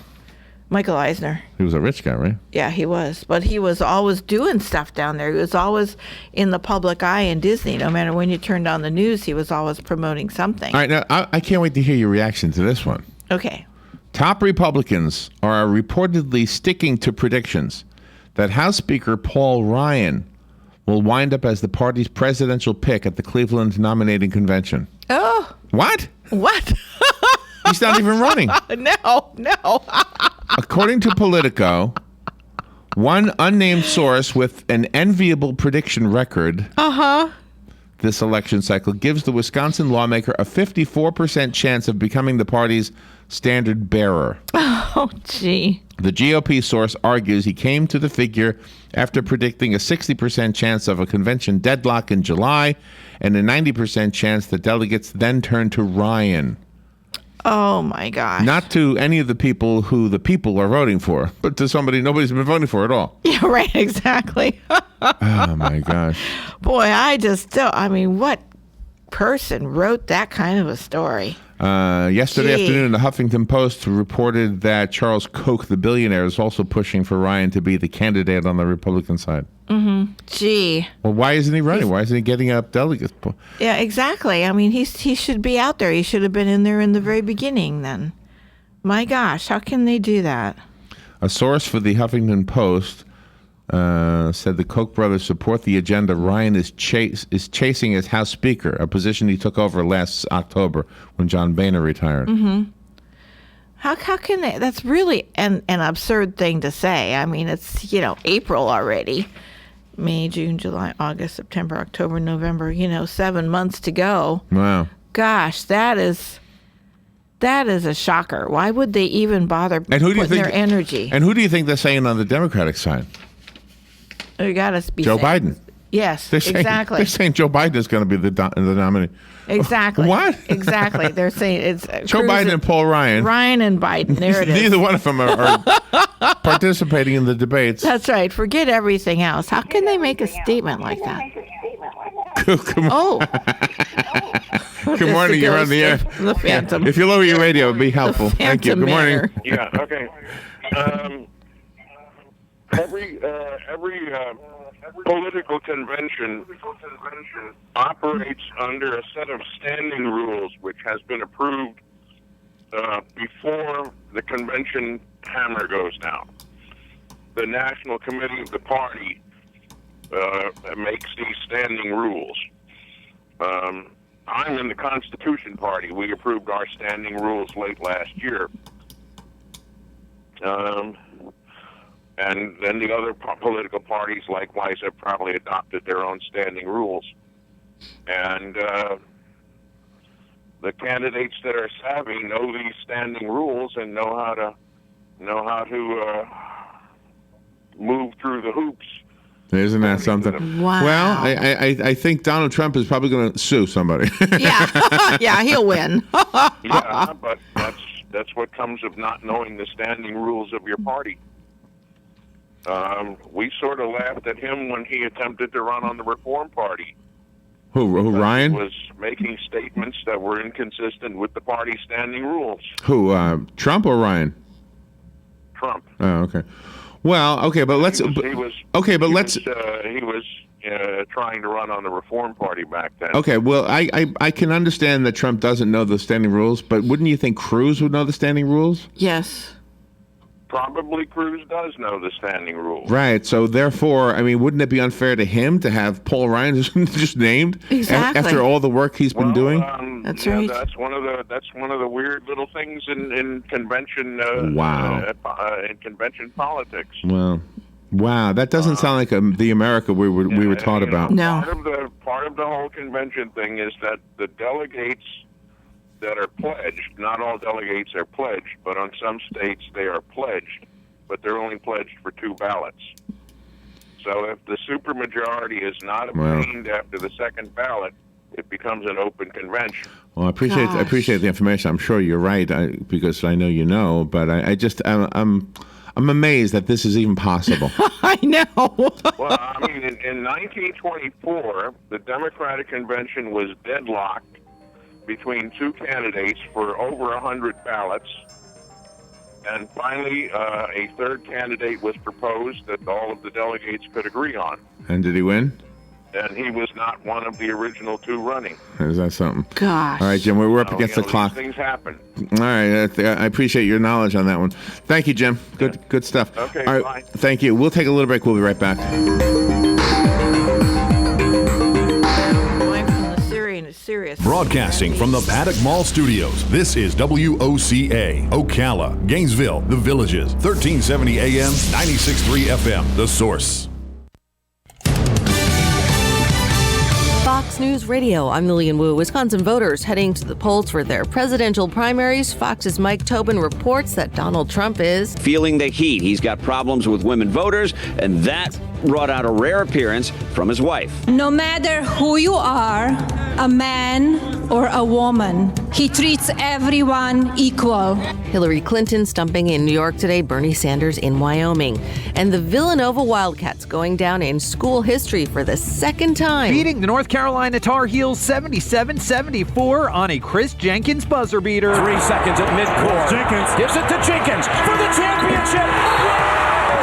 Michael Eisner. He was a rich guy, right? Yeah, he was. But he was always doing stuff down there. He was always in the public eye in Disney. No matter when you turned on the news, he was always promoting something. All right, now I can't wait to hear your reaction to this one. Okay. Top Republicans are reportedly sticking to predictions that House Speaker Paul Ryan will wind up as the party's presidential pick at the Cleveland nominating convention. Oh. What? What? He's not even running. No. According to Politico, one unnamed source with an enviable prediction record this election cycle gives the Wisconsin lawmaker a 54% chance of becoming the party's standard bearer. Oh, gee. The GOP source argues he came to the figure after predicting a 60% chance of a convention deadlock in July and a 90% chance that delegates then turn to Ryan. Oh, my gosh. Not to any of the people who the people are voting for, but to somebody nobody's been voting for at all. Yeah, right, exactly. Oh, my gosh. Boy, I mean, what person wrote that kind of a story? Yesterday Gee. afternoon, the Huffington Post reported that Charles Koch, the billionaire, is also pushing for Ryan to be the candidate on the Republican side. Mm-hmm. Gee. Well, why isn't he running? Why isn't he getting up delegates? Yeah, exactly. I mean, he should be out there. He should have been in there in the very beginning then. My gosh, how can they do that? A source for the Huffington Post said the Koch brothers support the agenda Ryan is chasing as House Speaker, a position he took over last October when John Boehner retired. Mm-hmm. How can they? That's really an absurd thing to say. I mean, it's, April already. May, June, July, August, September, October, November, 7 months to go. Wow. Gosh, that is a shocker. Why would they even bother And putting their energy? And who do you think they're saying on the Democratic side? You got to be Joe saying- Biden. Yes, They're saying, exactly. They're saying Joe Biden is going to be the nominee. Exactly. What? Exactly. They're saying it's Joe Biden and Paul Ryan. Ryan and Biden. There it is. Neither one of them are participating in the debates. That's right. Forget everything else. How can they make a statement like that? Oh. Good morning. You're on the air. The Phantom. If you lower your radio, it'd be helpful. Thank you. Good morning. Yeah. Okay. Every political convention operates under a set of standing rules, which has been approved before the convention hammer goes down. The National Committee of the party makes these standing rules. I'm in the Constitution Party. We approved our standing rules late last year. And then the other political parties likewise have probably adopted their own standing rules. And the candidates that are savvy know these standing rules and know how to move through the hoops. Isn't that something? Wow. Well, I think Donald Trump is probably going to sue somebody. Yeah, he'll win. Yeah, but that's what comes of not knowing the standing rules of your party. We sort of laughed at him when he attempted to run on the Reform Party. Who Ryan? He was making statements that were inconsistent with the party's standing rules. Who, Trump or Ryan? Trump. Oh, okay. Well, okay, but let's. He was trying to run on the Reform Party back then. Okay, well, I can understand that Trump doesn't know the standing rules, but wouldn't you think Cruz would know the standing rules? Yes. Probably Cruz does know the standing rules. Right. So therefore, I mean, wouldn't it be unfair to him to have Paul Ryan just named Exactly. after all the work he's been doing? That's yeah, right. That's one of the weird little things in convention. Wow. In convention politics. Well, wow, that doesn't sound like the America we were taught about. No. Part of the whole convention thing is that the delegates that are pledged, not all delegates are pledged, but on some states they are pledged, but they're only pledged for 2 ballots. So if the supermajority is not obtained after the second ballot, it becomes an open convention. Well, I appreciate the information. I'm sure you're right because I know you know, but I'm amazed that this is even possible. I know. Well, I mean, in 1924, the Democratic Convention was deadlocked between 2 candidates for over 100 ballots. And finally, a third candidate was proposed that all of the delegates could agree on. And did he win? And he was not one of the original 2 running. Is that something? Gosh. All right, Jim, we're up against the clock. These things happen. All right, I appreciate your knowledge on that one. Thank you, Jim. Good stuff. Okay, all right, bye. Thank you. We'll take a little break. We'll be right back. Serious. Broadcasting from the Paddock Mall Studios, this is WOCA, Ocala, Gainesville, The Villages, 1370 AM, 96.3 FM, The Source. Fox News Radio, I'm Lillian Wu. Wisconsin voters heading to the polls for their presidential primaries. Fox's Mike Tobin reports that Donald Trump is feeling the heat. He's got problems with women voters, and that brought out a rare appearance from his wife. No matter who you are, a man or a woman, he treats everyone equal. Hillary Clinton stumping in New York today, Bernie Sanders in Wyoming. And the Villanova Wildcats going down in school history for the second time. Beating the North Carolina Tar Heels 77-74 on a Chris Jenkins buzzer beater. 3 seconds at midcourt. Jenkins gives it to Jenkins for the championship.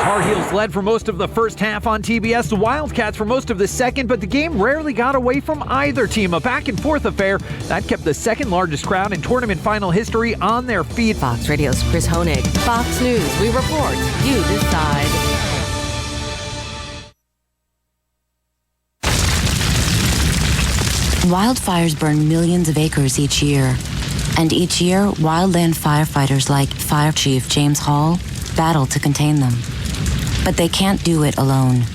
Tar Heels led for most of the first half on TBS, the Wildcats for most of the second, but the game rarely got away from either team. A back-and-forth affair that kept the second largest crowd in tournament final history on their feet. Fox Radio's Chris Honig. Fox News, we report, you decide. Wildfires burn millions of acres each year. And each year, wildland firefighters like Fire Chief James Hall battle to contain them. But they can't do it alone.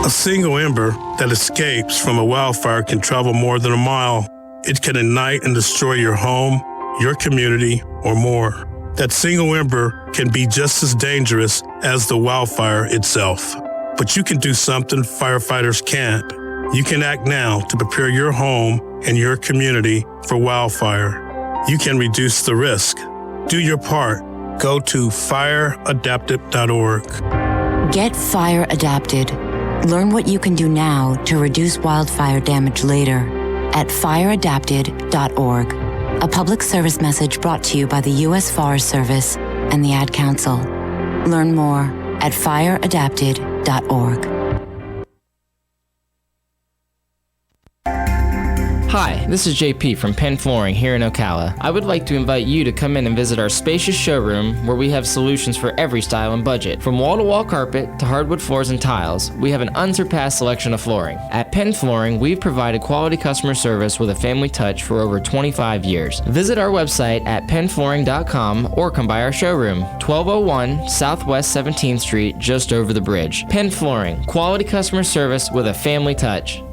A single ember that escapes from a wildfire can travel more than a mile. It can ignite and destroy your home, your community, or more. That single ember can be just as dangerous as the wildfire itself. But you can do something firefighters can't. You can act now to prepare your home and your community for wildfire. You can reduce the risk. Do your part. Go to fireadapted.org. Get fire adapted. Learn what you can do now to reduce wildfire damage later at fireadapted.org. A public service message brought to you by the U.S. Forest Service and the Ad Council. Learn more at fireadapted.org. Hi, this is JP from Penn Flooring here in Ocala. I would like to invite you to come in and visit our spacious showroom where we have solutions for every style and budget. From wall-to-wall carpet to hardwood floors and tiles, we have an unsurpassed selection of flooring. At Penn Flooring, we've provided quality customer service with a family touch for over 25 years. Visit our website at pennflooring.com or come by our showroom, 1201 Southwest 17th Street, just over the bridge. Penn Flooring, quality customer service with a family touch.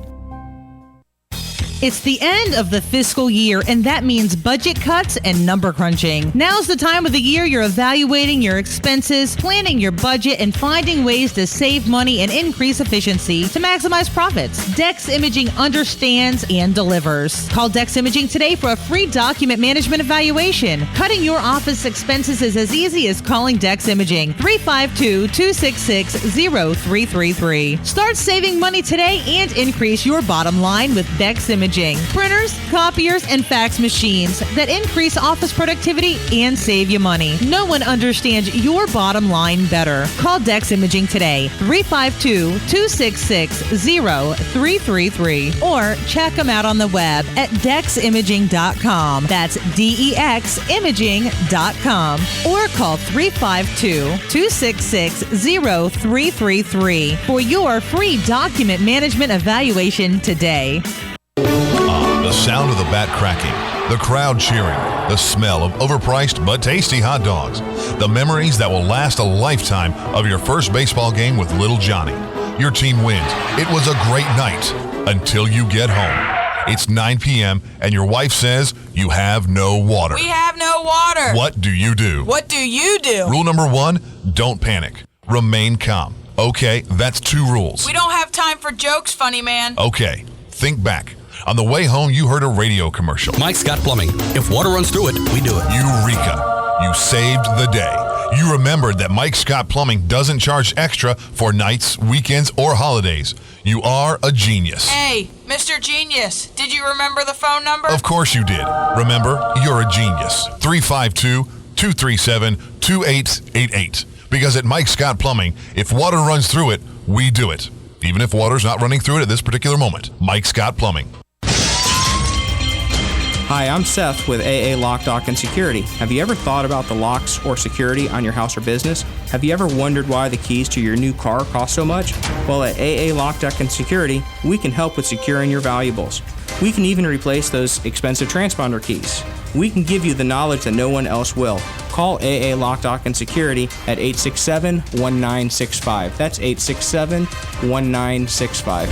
It's the end of the fiscal year, and that means budget cuts and number crunching. Now's the time of the year you're evaluating your expenses, planning your budget, and finding ways to save money and increase efficiency to maximize profits. Dex Imaging understands and delivers. Call Dex Imaging today for a free document management evaluation. Cutting your office expenses is as easy as calling Dex Imaging, 352-266-0333. Start saving money today and increase your bottom line with Dex Imaging. Printers, copiers, and fax machines that increase office productivity and save you money. No one understands your bottom line better. Call Dex Imaging today, 352-266-0333. Or check them out on the web at deximaging.com. That's DEXimaging.com. Or call 352-266-0333 for your free document management evaluation today. The sound of the bat cracking, the crowd cheering, the smell of overpriced but tasty hot dogs, the memories that will last a lifetime of your first baseball game with little Johnny. Your team wins. It was a great night until you get home. It's 9 p.m. and your wife says you have no water. We have no water. What do you do? What do you do? Rule number 1, don't panic. Remain calm. Okay, that's 2 rules. We don't have time for jokes, funny man. Okay, think back. On the way home, you heard a radio commercial. Mike's Got Plumbing. If water runs through it, we do it. Eureka. You saved the day. You remembered that Mike Scott Plumbing doesn't charge extra for nights, weekends, or holidays. You are a genius. Hey, Mr. Genius, did you remember the phone number? Of course you did. Remember, you're a genius. 352-237-2888. Because at Mike Scott Plumbing, if water runs through it, we do it. Even if water's not running through it at this particular moment. Mike Scott Plumbing. Hi, I'm Seth with AA Lock, Dock, and Security. Have you ever thought about the locks or security on your house or business? Have you ever wondered why the keys to your new car cost so much? Well, at AA Lock, Dock, and Security, we can help with securing your valuables. We can even replace those expensive transponder keys. We can give you the knowledge that no one else will. Call AA Lock, Dock, and Security at 867-1965. That's 867-1965.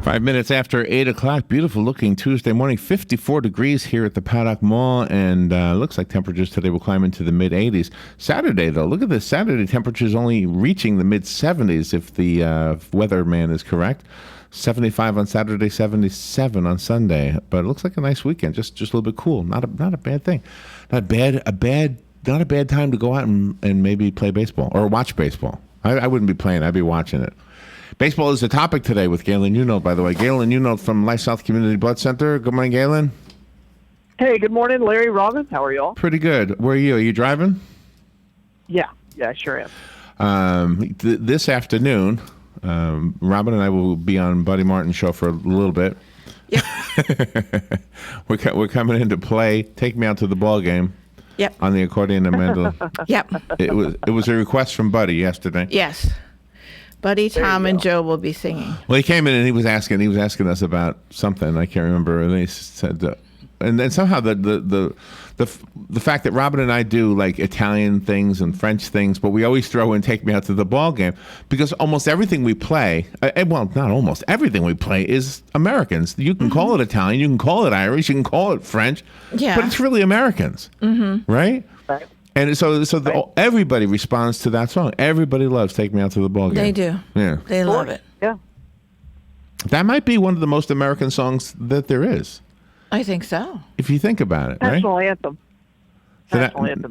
5 minutes after 8 o'clock, beautiful looking Tuesday morning, 54 degrees here at the Paddock Mall, and looks like temperatures today will climb into the mid-80s. Saturday, though, look at this. Saturday temperatures only reaching the mid-70s if the weatherman is correct. 75 on Saturday, 77 on Sunday. But it looks like a nice weekend, just a little bit cool. Not a bad thing. Not a bad time to go out and maybe play baseball or watch baseball. I wouldn't be playing. I'd be watching it. Baseball is the topic today with Galen Unold, by the way. Galen Unold from LifeSouth Community Blood Center. Good morning, Galen. Hey, good morning, Larry, Robin. How are y'all? Pretty good. Where are you? Are you driving? Yeah, I sure am. This afternoon, Robin and I will be on Buddy Martin's show for a little bit. Yep. We're coming in to play Take Me Out to the Ball Game. Yep. On the accordion and mandolin. Yep. It was a request from Buddy yesterday. Yes. Buddy, Tom, and Joe will be singing. Well, he came in and he was asking us about something. I can't remember. And he said, and then somehow the fact that Robin and I do like Italian things and French things, but we always throw in Take Me Out to the Ball Game because almost everything we play, well, not almost everything we play is Americans. You can call it Italian, you can call it Irish, you can call it French, but it's really Americans, right? Right. And so everybody responds to that song. Everybody loves Take Me Out to the Ball Game. They do. Yeah. They love it. Yeah. That might be one of the most American songs that there is. I think so. If you think about it, National right? Anthem. National Anthem.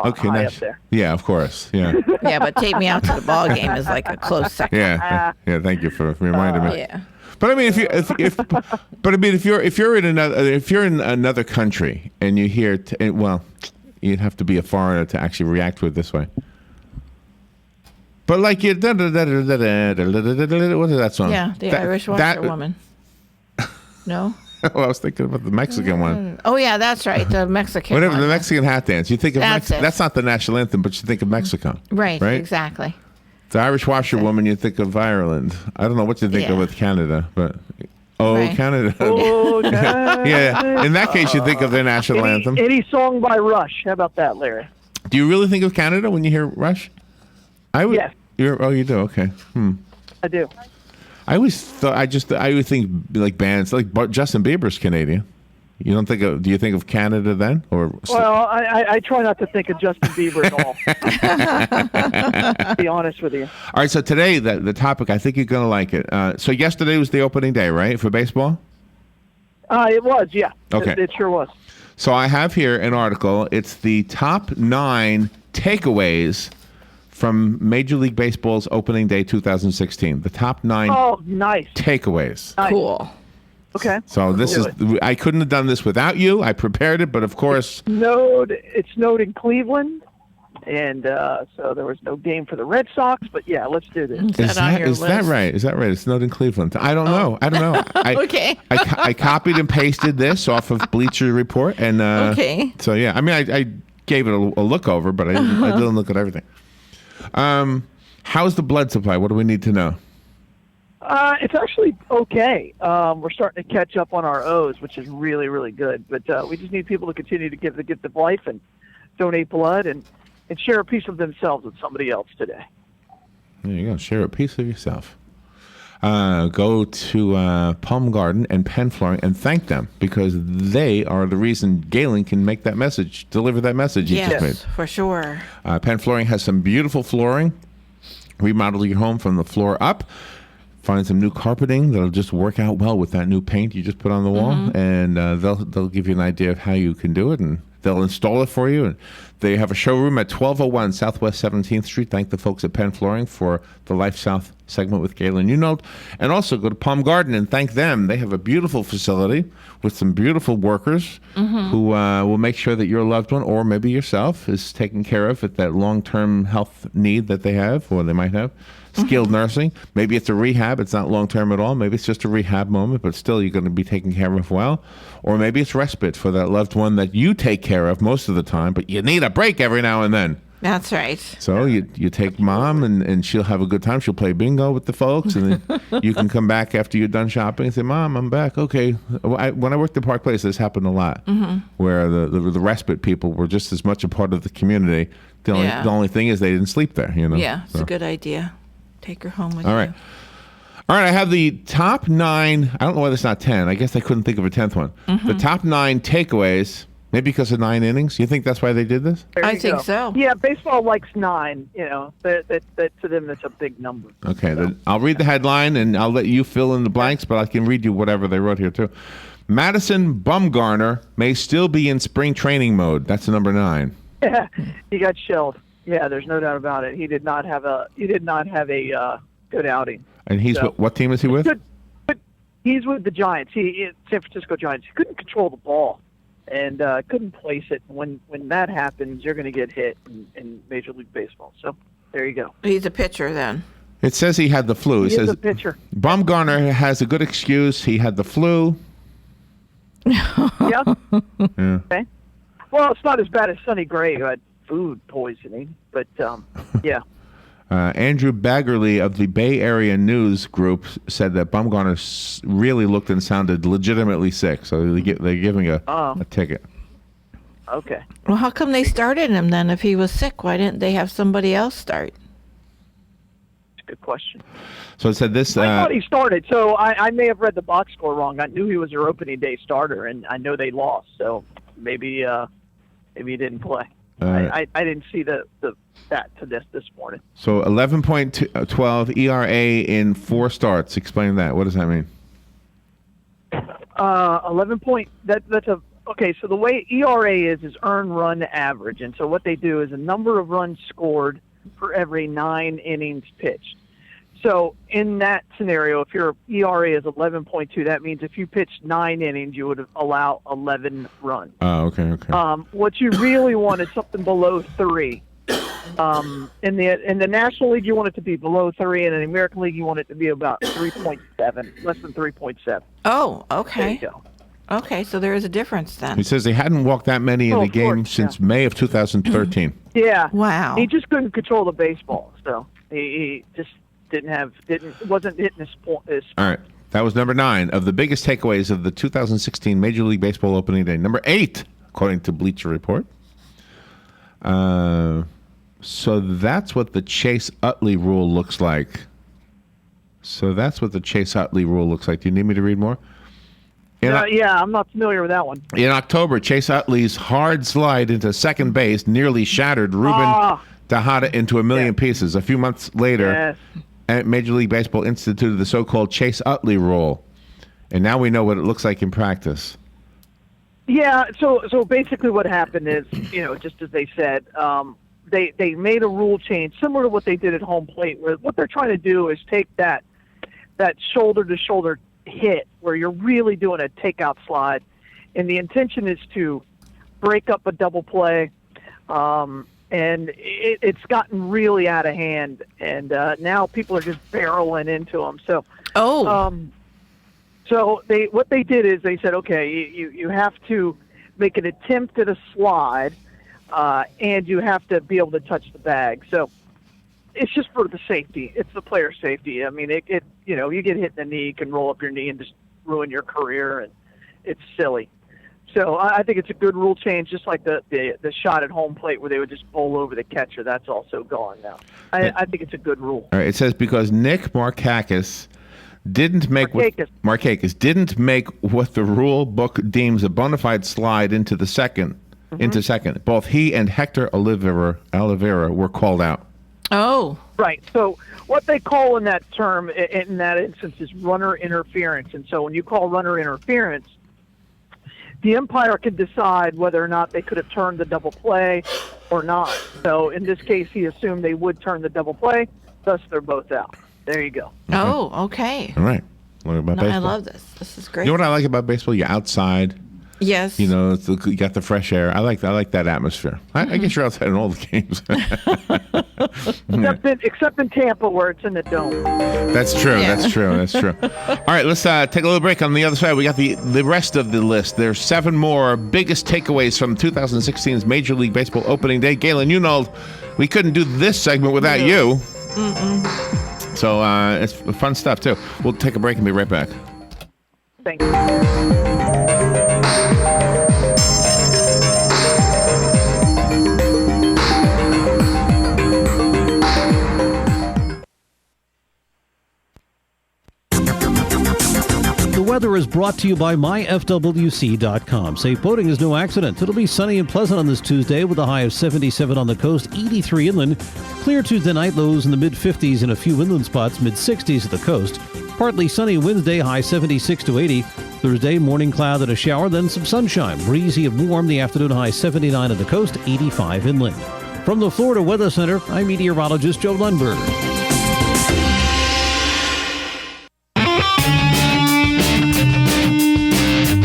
Okay, up there. Yeah, of course. Yeah. Yeah, but Take Me Out to the Ball Game is like a close second. Yeah. Thank you for reminding me. Yeah. But I mean, if you're in another country and you hear, well, you'd have to be a foreigner to actually react to it this way. But like you, what is that song? Yeah, the Irish Washerwoman. No. Well, I was thinking about the Mexican one. Oh yeah, that's right, the Mexican Whatever, one. the Mexican hat dance. You think of That's it. that's not the national anthem, but you think of Mexico. Right, exactly. The Irish Washerwoman, you think of Ireland. I don't know what you think of with Canada, but Canada. Oh, Canada. Yeah, in that case, you think of their national anthem. Any song by Rush. How about that, Larry? Do you really think of Canada when you hear Rush? I would. Yes. You do? Okay. I do. I always thought I would think like bands like Justin Bieber's Canadian. You don't think of? Do you think of Canada then, or? Well, I try not to think of Justin Bieber at all. To be honest with you. All right. So today, the topic, I think you're gonna like it. So yesterday was the opening day, right, for baseball? It was, yeah. Okay. It sure was. So I have here an article. It's the top 9 takeaways from Major League Baseball's opening day 2016. The top 9 nice. takeaways. Nice. Cool. Okay. So this is, I couldn't have done this without you. I prepared it, but of course. It snowed in Cleveland, and so there was no game for the Red Sox, but yeah, let's do this. Is that right? Is that right? It snowed in Cleveland. I don't know. Okay. I copied and pasted this off of Bleacher Report, and okay. So yeah, I mean, I gave it a look over, but I didn't look at everything. How's the blood supply? What do we need to know? It's actually okay. We're starting to catch up on our O's, which is really, really good. But we just need people to continue to give the gift of life and donate blood and share a piece of themselves with somebody else today. There you go. Share a piece of yourself. Go to Palm Garden and Penn Flooring and thank them because they are the reason Galen can make that message, deliver that message he just made. Yes, for sure. Penn Flooring has some beautiful flooring. Remodel your home from the floor up. Find some new carpeting that'll just work out well with that new paint you just put on the wall, and they'll give you an idea of how you can do it, and they'll install it for you. And they have a showroom at 1201 Southwest 17th Street. Thank the folks at Penn Flooring for the LifeSouth segment with Galen Unold. And also go to Palm Garden and thank them. They have a beautiful facility with some beautiful workers who will make sure that your loved one or maybe yourself is taken care of at that long-term health need that they have or they might have. Skilled nursing. Maybe it's a rehab. It's not long-term at all. Maybe it's just a rehab moment, but still you're going to be taken care of well. Or maybe it's respite for that loved one that you take care of most of the time, but you need a break every now and then. That's right. So you take mom and she'll have a good time. She'll play bingo with the folks, and then you can come back after you're done shopping and say, "Mom, I'm back." Okay. When I worked at Park Place, this happened a lot, where the respite people were just as much a part of the community. The only thing is they didn't sleep there. Yeah, it's a good idea. Take her home with you. All right. All right, I have the top 9. I don't know why there's not 10. I guess I couldn't think of a 10th one. The top 9 takeaways, maybe because of 9 innings. You think that's why they did this? There I you think go. so. Yeah, baseball likes 9. That to them that's a big number. Okay, then I'll read the headline, and I'll let you fill in the blanks, but I can read you whatever they wrote here, too. Madison Bumgarner may still be in spring training mode. That's number 9. Yeah, he got shelled. Yeah, there's no doubt about it. He did not have a good outing. And he's what team is he with? But he's with the Giants. San Francisco Giants. He couldn't control the ball and couldn't place it. When that happens, you're going to get hit in Major League Baseball. So there you go. He's a pitcher then. It says he had the flu. He It says is a pitcher. Bumgarner has a good excuse. He had the flu. Yeah. Yeah. Okay. Well, it's not as bad as Sonny Gray, who had food poisoning, but yeah. Andrew Baggerly of the Bay Area News Group said that Bumgarner really looked and sounded legitimately sick, so they're giving a ticket. Okay. Well, how come they started him then if he was sick? Why didn't they have somebody else start? Good question. So it said this. I thought he started, so I may have read the box score wrong. I knew he was their opening day starter, and I know they lost, so maybe he didn't play. I didn't see the stat to this morning. So 11.12 ERA in 4 starts. Explain that. What does that mean? 11 point. That's a okay. So the way ERA is earned run average, and so what they do is a number of runs scored for every 9 innings pitched. So in that scenario, if your ERA is 11.2, that means if you pitched 9 innings, you would allow 11 runs. Oh, okay. What you really want is something below 3. In the National League, you want it to be below 3, and in the American League, you want it to be about 3.7, less than 3.7. Oh, okay. There you go. Okay, so there is a difference then. He says they hadn't walked that many in a of game course, since May of 2013. Yeah. Wow. He just couldn't control the baseball, so he just wasn't hitting his point. All right. That was number 9 of the biggest takeaways of the 2016 Major League Baseball opening day. Number 8, according to Bleacher Report. So that's what the Chase Utley rule looks like. Do you need me to read more? Yeah, I'm not familiar with that one. In October, Chase Utley's hard slide into second base nearly shattered Ruben Tejada into a million pieces. A few months later, Major League Baseball instituted the so-called Chase Utley rule. And now we know what it looks like in practice. Yeah, so basically what happened is, just as they said, they made a rule change similar to what they did at home plate, where what they're trying to do is take that shoulder-to-shoulder hit where you're really doing a takeout slide, and the intention is to break up a double play, and it's gotten really out of hand, and now people are just barreling into them. So, what they did is they said, okay, you have to make an attempt at a slide, and you have to be able to touch the bag. So it's just for the safety. It's the player safety. I mean, you get hit in the knee, you can roll up your knee and just ruin your career, and it's silly. So I think it's a good rule change, just like the shot at home plate where they would just bowl over the catcher. That's also gone now. I think it's a good rule. All right, it says because Nick Markakis didn't make what the rule book deems a bona fide slide into second. Both he and Hector Oliveira were called out. Oh. Right. So what they call in that term, in that instance, is runner interference. And so when you call runner interference, the umpire can decide whether or not they could have turned the double play or not. So in this case, he assumed they would turn the double play, thus they're both out. There you go. Oh, okay. All right. What about baseball? I love this. This is great. You know what I like about baseball? You're outside. Yes. You got the fresh air. I like that atmosphere. I guess you're outside in all the games. Except in Tampa, where it's in the dome. That's true. Yeah. That's true. All right, let's take a little break. On the other side, we got the rest of the list. There's 7 more biggest takeaways from 2016's Major League Baseball opening day. Galen, Unold, we couldn't do this segment without you. Mm-mm. So it's fun stuff, too. We'll take a break and be right back. Thank you. weather is brought to you by myfwc.com. Safe boating is no accident. It'll be sunny and pleasant on this Tuesday with a high of 77 on the coast, 83 inland. Clear Tuesday night, lows in the mid-50s and a few inland spots, mid-60s at the coast. Partly sunny Wednesday, high 76 to 80. Thursday, morning cloud and a shower, then some sunshine. Breezy and warm, the afternoon high 79 on the coast, 85 inland. From the Florida Weather Center, I'm meteorologist Joe Lundberg.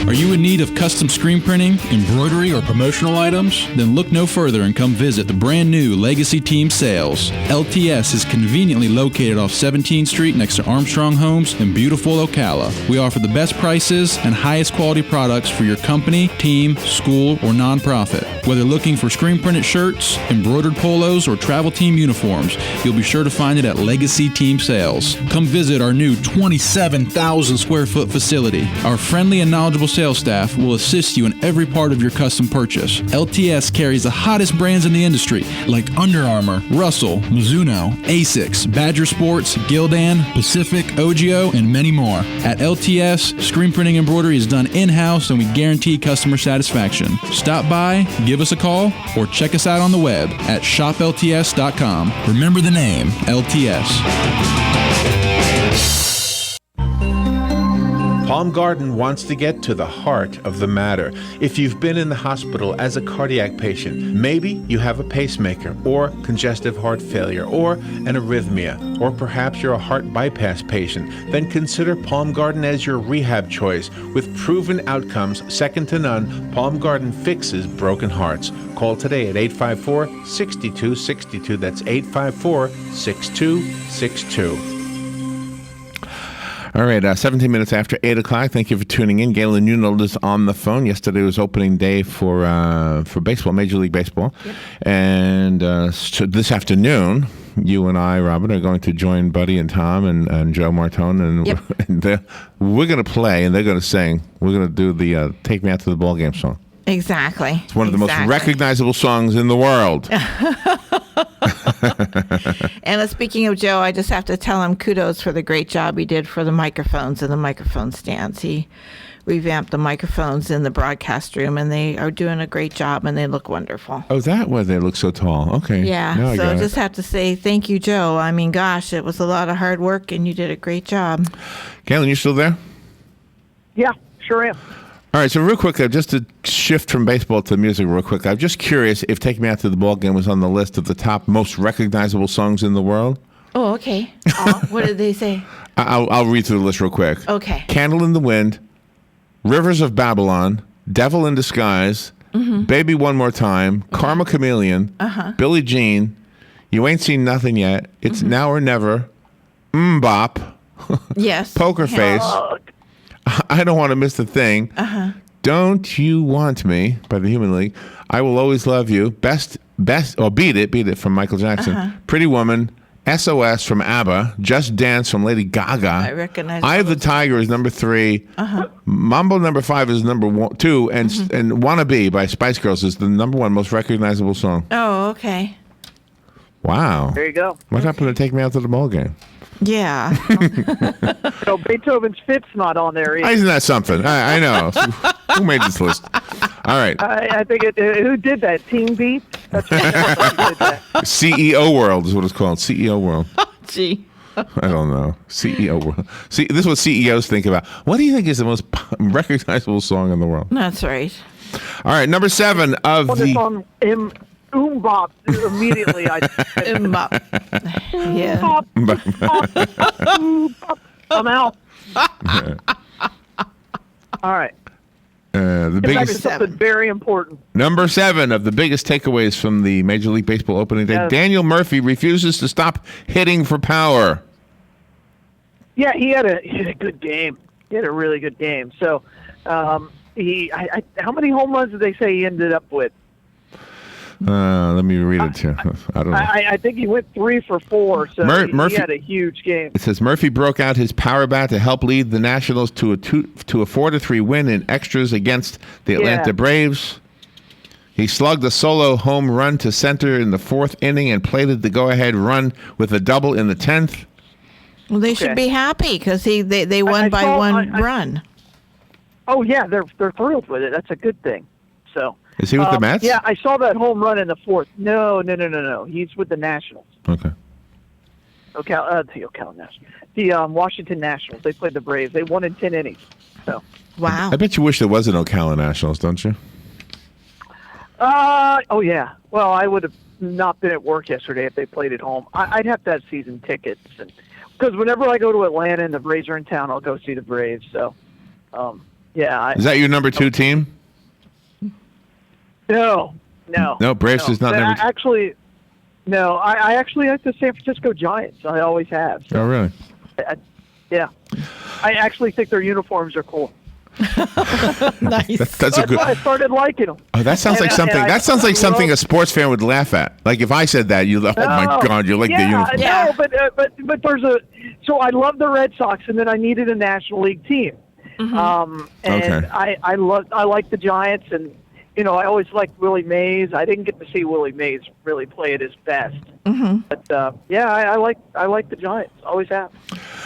Are you in need of custom screen printing, embroidery, or promotional items? Then look no further and come visit the brand new Legacy Team Sales. LTS is conveniently located off 17th Street next to Armstrong Homes in beautiful Ocala. We offer the best prices and highest quality products for your company, team, school, or nonprofit. Whether looking for screen printed shirts, embroidered polos, or travel team uniforms, you'll be sure to find it at Legacy Team Sales. Come visit our new 27,000 square foot facility. Our friendly and knowledgeable sales staff will assist you in every part of your custom purchase. LTS carries the hottest brands in the industry like Under Armour, Russell, Mizuno, Asics, Badger Sports, Gildan, Pacific, Ogio, and many more. At LTS, screen printing embroidery is done in-house and we guarantee customer satisfaction. Stop by, give us a call, or check us out on the web at shoplts.com. Remember the name, LTS. Palm Garden wants to get to the heart of the matter. If you've been in the hospital as a cardiac patient, maybe you have a pacemaker or congestive heart failure or an arrhythmia, or perhaps you're a heart bypass patient, then consider Palm Garden as your rehab choice. With proven outcomes second to none, Palm Garden fixes broken hearts. Call today at 854-6262. That's 854-6262. All right, 17 minutes after 8 o'clock. Thank you for tuning in. Galen Unold is on the phone. Yesterday was opening day for baseball, Major League Baseball. Yep. And so this afternoon, you and I, Robin, are going to join Buddy and Tom and Joe Martone. And, yep. We're going to play, and they're going to sing. We're going to do the Take Me Out to the Ball Game song. Exactly. It's one of the most recognizable songs in the world. And speaking of Joe, I just have to tell him kudos for the great job he did for the microphones and the microphone stands. He revamped the microphones in the broadcast room, and they are doing a great job, and they look wonderful. Oh, that way they look so tall. Okay. Yeah. So I just have to say thank you, Joe. I mean, gosh, it was a lot of hard work, and you did a great job. Galen, you still there? Yeah, sure am. All right, so real quick, just to shift from baseball to music real quick, I'm just curious if Take Me Out to the Ball Game was on the list of the top most recognizable songs in the world. Oh, okay. What did they say? I'll read through the list real quick. Okay. Candle in the Wind, Rivers of Babylon, Devil in Disguise, Baby One More Time, Karma Chameleon, Billie Jean, You Ain't Seen Nothing Yet, It's Now or Never, Bop, yes, Poker Face, I Don't Want to Miss a Thing, Don't You Want Me by the Human League, I Will Always Love You, Beat It from Michael Jackson, Pretty Woman, SOS from ABBA, Just Dance from Lady Gaga. I recognize Eye of the Tiger is number 3. Mambo number 5 is number 2, and Wannabe by Spice Girls is the number 1 most recognizable song. Oh, okay. Wow. There you go. What happened to Take Me Out to the Ball Game? Yeah. So Beethoven's Fifth's not on there either. Isn't that something? I know. Who made this list? All right. I think who did that? Team Beat? That's what did that. CEO World is what it's called. CEO World. Gee. I don't know. CEO World. See, this is what CEOs think about. What do you think is the most recognizable song in the world? That's right. All right, number 7 of the... on Bop. Immediately I... Bop. Yeah. Bop. Bop. I'm out. All right. The biggest something very important. Number 7 of the biggest takeaways from the Major League Baseball opening day. Yes. Daniel Murphy refuses to stop hitting for power. Yeah, he had a good game. He had a really good game. So, how many home runs did they say he ended up with? Let me read it to you. I don't know. I think he went 3 for 4, so Murphy, he had a huge game. It says Murphy broke out his power bat to help lead the Nationals to a 4-3 win in extras against the Atlanta Braves. He slugged a solo home run to center in the 4th inning and plated the go-ahead run with a double in the 10th. Well, they should be happy because they won by one run. Oh yeah, they're thrilled with it. That's a good thing. So is he with the Mets? Yeah, I saw that home run in the fourth. No. He's with the Nationals. Okay. The Ocala Nationals. The Washington Nationals. They played the Braves. They won in 10 innings. So. Wow. I bet you wish there was an Ocala Nationals, don't you? Oh yeah. Well, I would have not been at work yesterday if they played at home. I'd have to have season tickets, and because whenever I go to Atlanta and the Braves are in town, I'll go see the Braves. So, yeah. Is that your number 2 team? No. No, Braves is not number 2. Actually, no. I actually like the San Francisco Giants. I always have. So. Oh, really? Yeah. I actually think their uniforms are cool. Nice. That's a good. Why I started liking them. Oh, that sounds like something. That sounds like something a sports fan would laugh at. Like if I said that, you. Oh my God, you like the uniform. Yeah, but there's a. So I love the Red Sox, and then I needed a National League team. And Okay. I like the Giants, and I always liked Willie Mays. I didn't get to see Willie Mays really play at his best, but I like the Giants. Always have.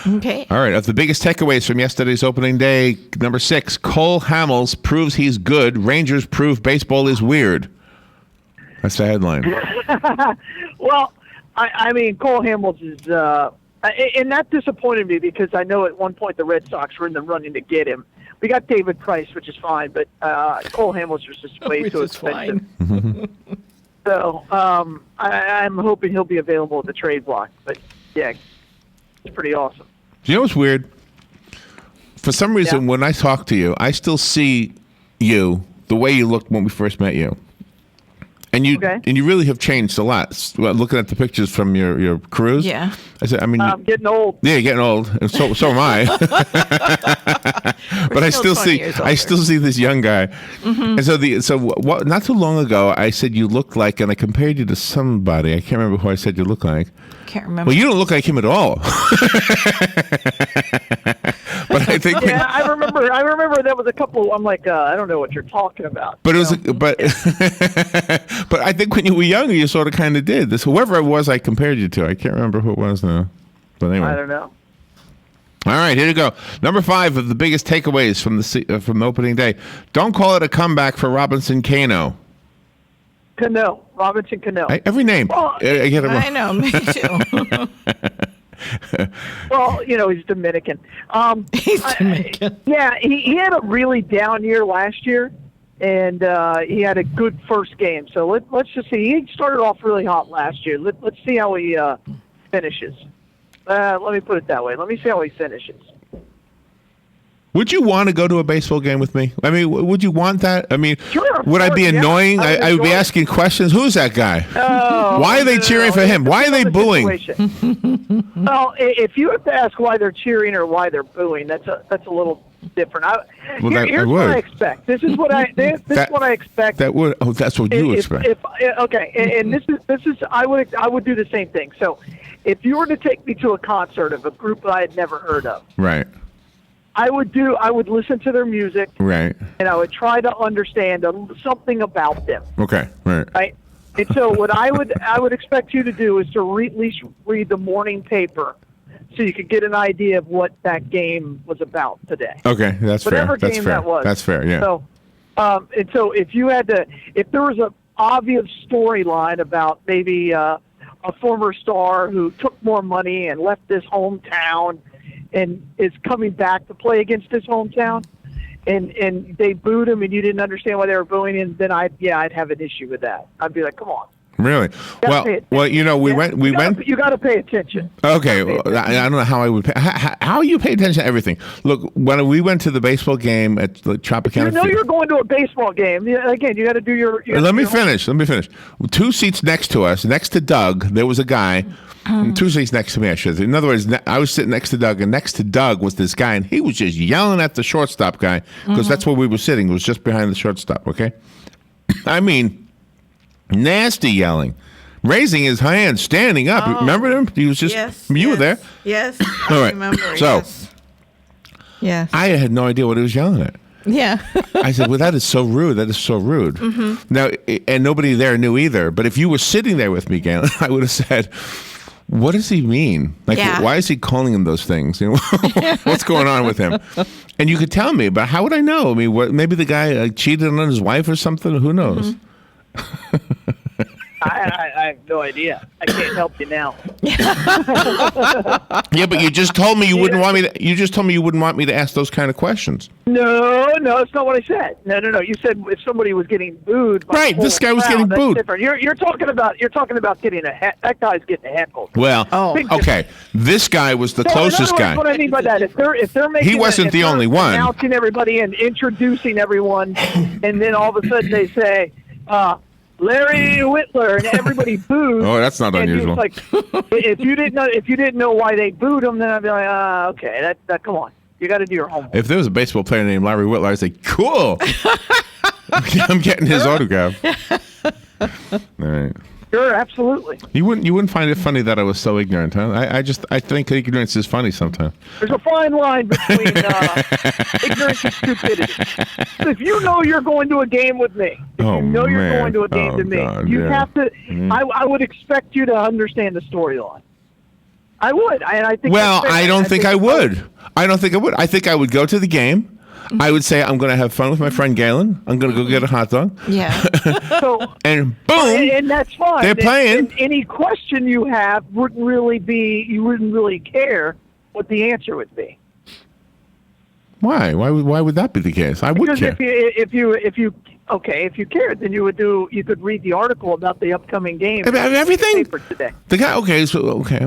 Okay. All right. Of the biggest takeaways from yesterday's opening day, number 6, Cole Hamels proves he's good. Rangers prove baseball is weird. That's the headline. Well, I mean, Cole Hamels is, and that disappointed me because I know at one point the Red Sox were in the running to get him. We got David Price, which is fine, but Cole Hamels was just way too expensive. So I'm hoping he'll be available at the trade block. But yeah, it's pretty awesome. You know what's weird? For some reason, when I talk to you, I still see you the way you looked when we first met you. And you really have changed a lot. Well, looking at the pictures from your cruise, Yeah. I'm getting old. Yeah, you're getting old. And so am I. But I still see this young guy. And not too long ago, I said you looked like, and I compared you to somebody. I can't remember who I said you look like. Can't remember. Well, you don't look like him at all. But I think. Yeah, I remember that was a couple. I'm like, I don't know what you're talking about. But it was, but I think when you were younger, you sort of kind of did this. Whoever it was, I compared you to. I can't remember who it was now. But anyway, I don't know. All right, here you go. Number 5 of the biggest takeaways from the opening day. Don't call it a comeback for Robinson Cano. Robinson Cano. Every name. Well, I get it wrong. I know, me too. Well, he's Dominican. He's Dominican. He had a really down year last year, and he had a good first game. So let's just see. He started off really hot last year. Let's see how he finishes. Let me put it that way. Let me see how he finishes. Would you want to go to a baseball game with me? I mean, would you want that? I mean, sure, would I be annoying? Yeah, I would be asking questions. Who's that guy? Why are they cheering for him? Why are they booing? Well, if you have to ask why they're cheering or why they're booing, that's a little different. Here's what I expect. This is what I expect. That would. Oh, that's what you expect. And this is I would do the same thing. So, if you were to take me to a concert of a group that I had never heard of, right. I would listen to their music, right, and I would try to understand something about them. Okay, right. And so what I would expect you to do is to at least read the morning paper, so you could get an idea of what that game was about today. Okay, that's Whatever fair. game That's fair. that was. That's fair. Yeah. So, and so if there was an obvious storyline about maybe a former star who took more money and left his hometown and is coming back to play against his hometown, and they booed him, and you didn't understand why they were booing him, then I'd have an issue with that. I'd be like, come on. Really? Well, we went. You got to pay attention. Okay, I don't know how I would. How you pay attention to everything? Look, when we went to the baseball game at the Tropicana. You're going to a baseball game. Again, you got to do your. Let me finish. 2 seats next to us, next to Doug, there was a guy. 2 seats next to me, I should say. In other words, I was sitting next to Doug, and next to Doug was this guy, and he was just yelling at the shortstop guy because that's where we were sitting. It was just behind the shortstop. Okay, I mean. Nasty yelling, raising his hand, standing up. Remember him? He was just you were there. Yes, all right. Remember. So, yes, I had no idea what he was yelling at. Yeah. I said, "Well, that is so rude. That is so rude." Mm-hmm. Now, and nobody there knew either. But if you were sitting there with me, Galen, I would have said, what does he mean? Like, why is he calling him those things? You know, what's going on with him? And you could tell me, but how would I know? I mean, maybe the guy cheated on his wife or something. Who knows? I have no idea. I can't help you now. Yeah, but you just told me you wouldn't want me to. You just told me you wouldn't want me to ask those kind of questions. No, that's not what I said. No. You said if somebody was getting booed. By right, this guy was getting booed. Different. You're talking about getting that guy's getting heckled. Well, okay, this guy was the closest guy. What I mean by that, if they're making, he wasn't the only one. Announcing everybody and introducing everyone, and then all of a sudden they say, Larry Whitler, and everybody booed. Oh, that's not unusual. Like, if you didn't know why they booed him, then I'd be like, okay, that come on, you got to do your homework. If there was a baseball player named Larry Whitler, I'd say, cool. I'm getting his autograph. All right. Sure, absolutely. You wouldn't find it funny that I was so ignorant, huh? I think ignorance is funny sometimes. There's a fine line between ignorance and stupidity. So if you know you're going to a game with me, you're going to a game with me, you have to. I would expect you to understand the storyline. I would. I think. Well, I don't think I would. I don't think I would. I think I would go to the game. I would say I'm going to have fun with my friend Galen. I'm going to go get a hot dog. Yeah. And boom. And that's fine. They're playing. And any question you have you wouldn't really care what the answer would be. Why? Why would that be the case? I would care. If you cared, then you could read the article about the upcoming game. Everything. Today. The guy. Okay.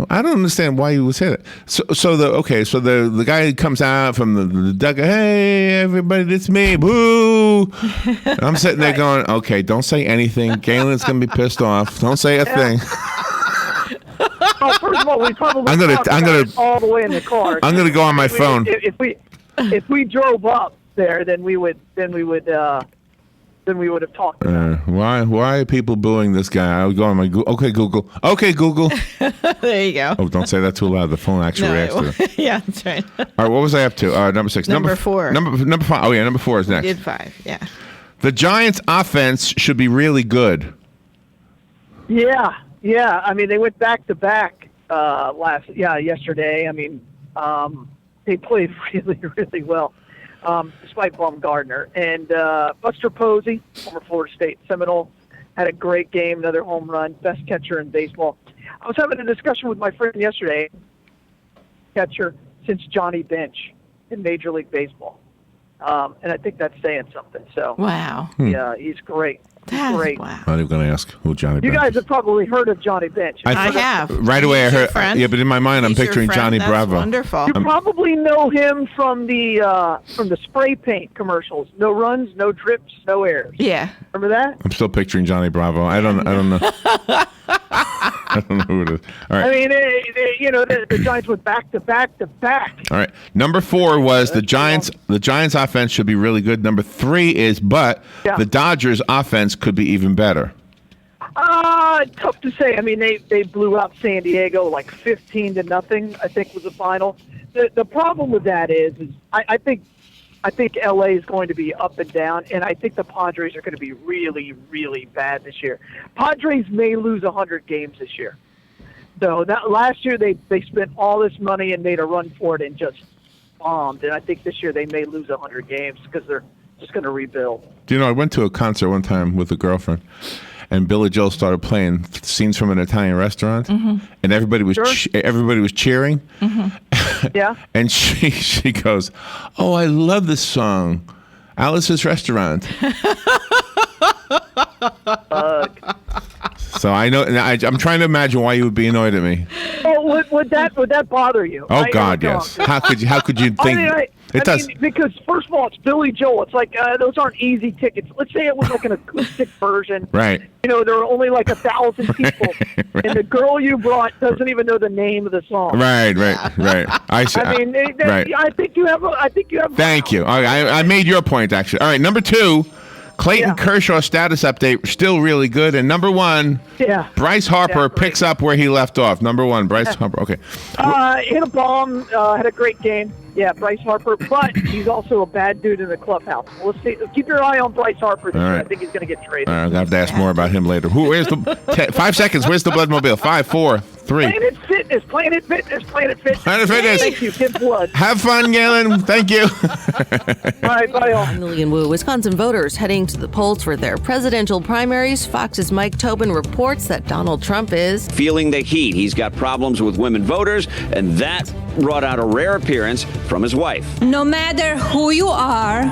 I don't understand why you would say that. So the guy comes out from the dugout. Hey, everybody, it's me. Boo! And I'm sitting there going, okay, don't say anything. Galen's gonna be pissed off. Don't say a thing. Well, first of all, we probably I'm gonna all the way in the car. I'm gonna go on my phone. If we drove up there, then we would have talked about it. Why are people booing this guy? I would go on my Okay, Google. There you go. Oh, don't say that too loud. The phone actually reacts to it. Yeah, that's right. All right, what was I up to? Number 6. Number 4. Number 5. Oh, yeah, number 4 is next. You did 5, yeah. The Giants' offense should be really good. Yeah. I mean, they went back-to-back yesterday. I mean, they played really, really well. Despite Baumgartner. And Buster Posey, former Florida State Seminole, had a great game, another home run, best catcher in baseball. I was having a discussion with my friend yesterday, catcher since Johnny Bench in Major League Baseball. And I think that's saying something. So, wow. Yeah, he's great. That's great. Wow. I'm not even going to ask who Johnny Bench is. You guys have probably heard of Johnny Bench. I have. Right away, I heard. Yeah, but in my mind, I'm picturing Johnny That's Bravo. Wonderful. You probably know him from the spray paint commercials. No runs, no drips, no errors. Yeah. Remember that? I'm still picturing Johnny Bravo. I don't know. I don't know who it is. All right. I mean, the Giants went back to back to back. All right. Number 4 was the Giants. The Giants' offense should be really good. Number 3 is, but the Dodgers' offense could be even better. Tough to say. I mean, they blew out San Diego like 15-0. I think was the final. The problem with that is I think LA is going to be up and down, and I think the Padres are going to be really, really bad this year. Padres may lose 100 games this year. So that last year they spent all this money and made a run for it and just bombed. And I think this year they may lose 100 games because they're just going to rebuild. Do you know, I went to a concert one time with a girlfriend, and Billy Joel started playing scenes from an Italian restaurant, and everybody was cheering. Yeah. And she goes, "Oh, I love this song, Alice's Restaurant." So I know. I'm trying to imagine why you would be annoyed at me. Oh, would that bother you? Oh God, yes. How could you think? It does. Because first of all, it's Billy Joel. It's like those aren't easy tickets. Let's say it was like an acoustic version. Right. You know, there are only like 1,000 people, right. And the girl you brought doesn't even know the name of the song. Right. I think you have. Thank you. I made your point actually. All right, number 2. Clayton Kershaw status update, still really good. And number 1, Bryce Harper picks up where he left off. Number 1, Bryce Harper. Okay. Hit a bomb, had a great game. Yeah, Bryce Harper, but he's also a bad dude in the clubhouse. We'll see. Keep your eye on Bryce Harper. All right. I think he's going to get traded. All right, I'm going to have to ask more about him later. Where's the 5 seconds? Where's the Bloodmobile? 5, 4, 3. Planet Fitness. Planet Fitness. Thank you, Kim Blood. Have fun, Galen. Thank you. All right, bye all. Million Woo. Wisconsin voters heading to the polls for their presidential primaries. Fox's Mike Tobin reports that Donald Trump is feeling the heat. He's got problems with women voters, and that brought out a rare appearance from his wife. No matter who you are,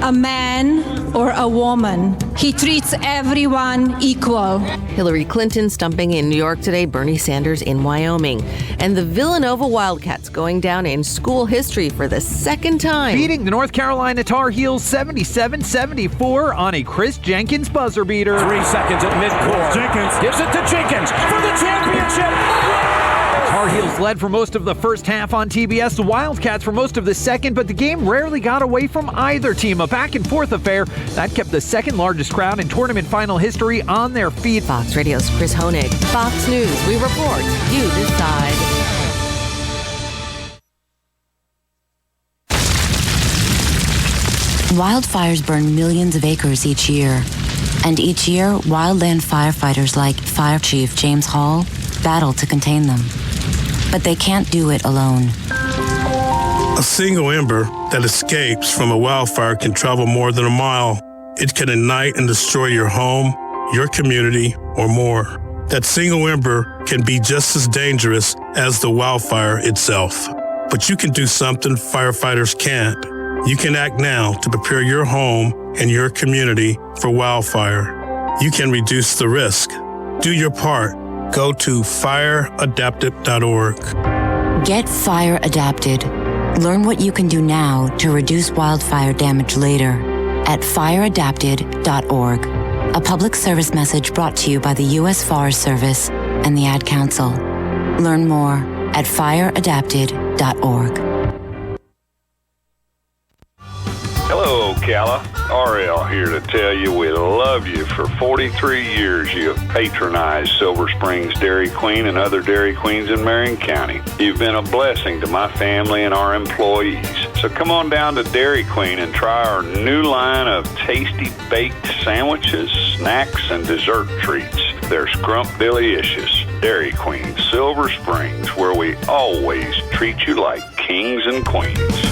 a man or a woman, he treats everyone equal. Hillary Clinton stumping in New York today, Bernie Sanders in Wyoming. And the Villanova Wildcats going down in school history for the second time. Beating the North Carolina Tar Heels 77-74 on a Chris Jenkins buzzer beater. 3 seconds at midcourt. Jenkins gives it to Jenkins for the championship. Tar Heels led for most of the first half on TBS, the Wildcats for most of the second, but the game rarely got away from either team. A back-and-forth affair that kept the second largest crowd in tournament final history on their feet. Fox Radio's Chris Honig. Fox News, we report, you decide. Wildfires burn millions of acres each year. And each year, wildland firefighters like Fire Chief James Hall battle to contain them. But they can't do it alone. A single ember that escapes from a wildfire can travel more than a mile. It can ignite and destroy your home, your community, or more. That single ember can be just as dangerous as the wildfire itself. But you can do something firefighters can't. You can act now to prepare your home and your community for wildfire. You can reduce the risk. Do your part. Go to fireadapted.org. Get fire adapted. Learn what you can do now to reduce wildfire damage later at fireadapted.org. A public service message brought to you by the U.S. Forest Service and the Ad Council. Learn more at fireadapted.org. Hello, Ocala. RL here to tell you we love you. For 43 years, you have patronized Silver Springs Dairy Queen and other Dairy Queens in Marion County. You've been a blessing to my family and our employees. So come on down to Dairy Queen and try our new line of tasty baked sandwiches, snacks, and dessert treats. They're scrumptious. Dairy Queen, Silver Springs, where we always treat you like kings and queens.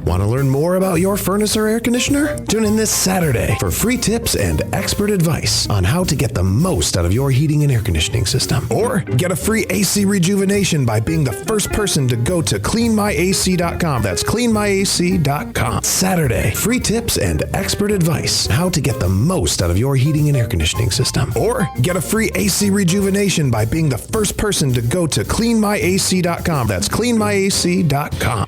Want to learn more about your furnace or air conditioner? Tune in this Saturday for free tips and expert advice on how to get the most out of your heating and air conditioning system. Or get a free AC rejuvenation by being the first person to go to cleanmyac.com. That's cleanmyac.com. Saturday, free tips and expert advice on how to get the most out of your heating and air conditioning system. Or get a free AC rejuvenation by being the first person to go to cleanmyac.com. That's cleanmyac.com.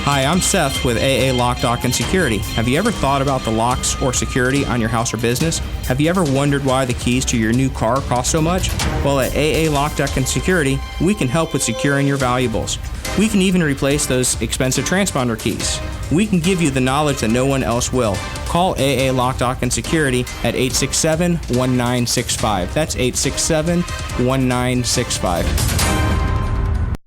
Hi, I'm Seth with AA Lock, Dock, and Security. Have you ever thought about the locks or security on your house or business? Have you ever wondered why the keys to your new car cost so much? Well, at AA Lock, Dock, and Security, we can help with securing your valuables. We can even replace those expensive transponder keys. We can give you the knowledge that no one else will. Call AA Lock, Dock, and Security at 867-1965. That's 867-1965.